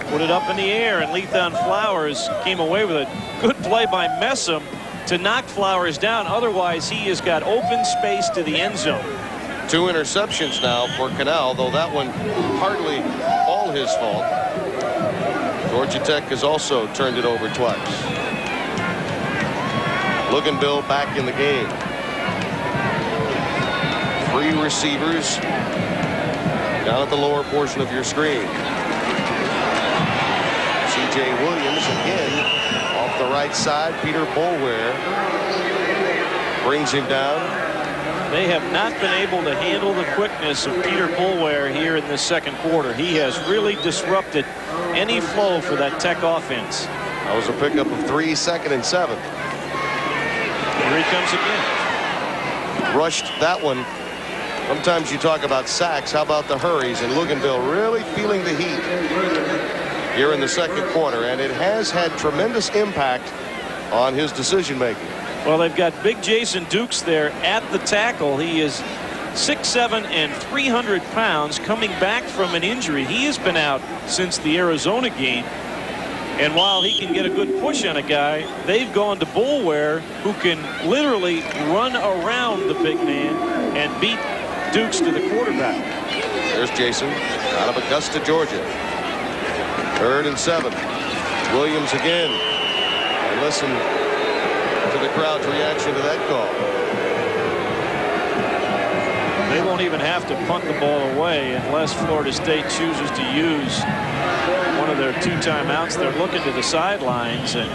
put it up in the air, and Lethan Flowers came away with a good play by Messam to knock Flowers down. Otherwise, he has got open space to the end zone. 2 interceptions now for Kanell, though that one hardly all his fault. Georgia Tech has also turned it over twice. Luganville back in the game. 3 receivers down at the lower portion of your screen. C.J. Williams again off the right side. Peter Boulware brings him down. They have not been able to handle the quickness of Peter Boulware here in this second quarter. He has really disrupted any flow for that Tech offense. That was a pickup of 3, 2nd and 7. Here he comes again. Rushed that one. Sometimes you talk about sacks. How about the hurries? And Luganville really feeling the heat here in the second quarter. And it has had tremendous impact on his decision making. Well, they've got big Jason Dukes there at the tackle. He is 6'7" and 300 pounds, coming back from an injury. He has been out since the Arizona game. And while he can get a good push on a guy, they've gone to Boulware, who can literally run around the big man and beat Dukes to the quarterback. There's Jason out of Augusta, Georgia. 3rd and 7. Williams again. And listen to the crowd's reaction to that call. They won't even have to punt the ball away unless Florida State chooses to use one of their 2 timeouts. They're looking to the sidelines. And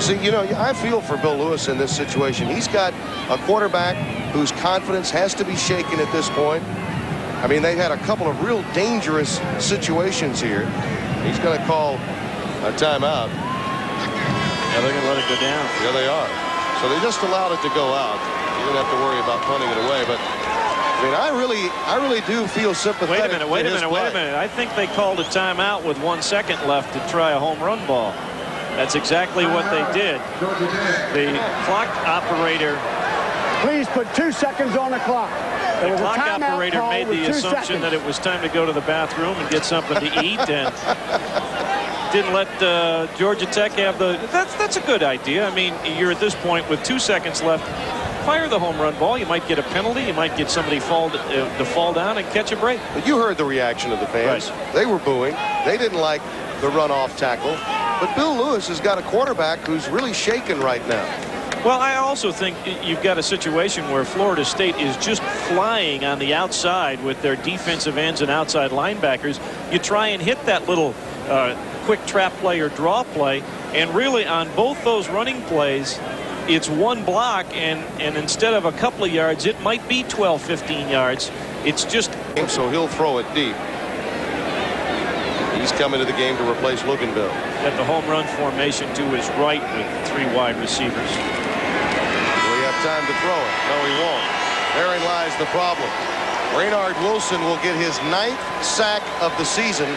see, you know, I feel for Bill Lewis in this situation. He's got a quarterback whose confidence has to be shaken at this point. I mean, they had a couple of real dangerous situations here. He's going to call a timeout. Yeah, they're going to let it go down. Yeah, they are. So they just allowed it to go out. You don't have to worry about punting it away. But I mean, I really do feel sympathetic. Wait a minute. I think they called a timeout with 1 second left to try a home run ball. That's exactly what they did. The clock operator Please put 2 seconds on the clock. The clock operator made the assumption that it was time to go to the bathroom and get something to eat, and didn't let Georgia Tech have the. That's a good idea. I mean, you're at this point with 2 seconds left. Fire the home run ball. You might get a penalty. You might get somebody to fall down and catch a break. But you heard the reaction of the fans. Right. They were booing. They didn't like the runoff tackle. But Bill Lewis has got a quarterback who's really shaken right now. Well, I also think you've got a situation where Florida State is just flying on the outside with their defensive ends and outside linebackers. You try and hit that little quick trap play or draw play, and really on both those running plays, it's one block, and instead of a couple of yards, it might be 12, 15 yards. It's just. So he'll throw it deep. He's coming to the game to replace Luganville. At the home run formation to his right with 3 wide receivers. Will he have time to throw it? No, he won't. Therein lies the problem. Raynard Wilson will get his 9th sack of the season.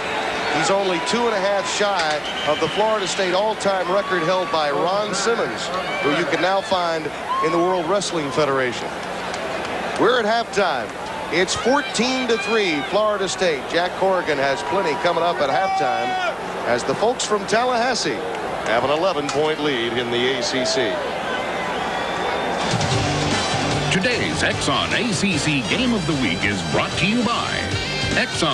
He's only 2.5 shy of the Florida State all-time record held by Ron Simmons, who you can now find in the World Wrestling Federation. We're at halftime. It's 14-3 Florida State. Jack Corrigan has plenty coming up at halftime as the folks from Tallahassee have an 11-point lead in the ACC. Today's Exxon ACC Game of the Week is brought to you by Exxon.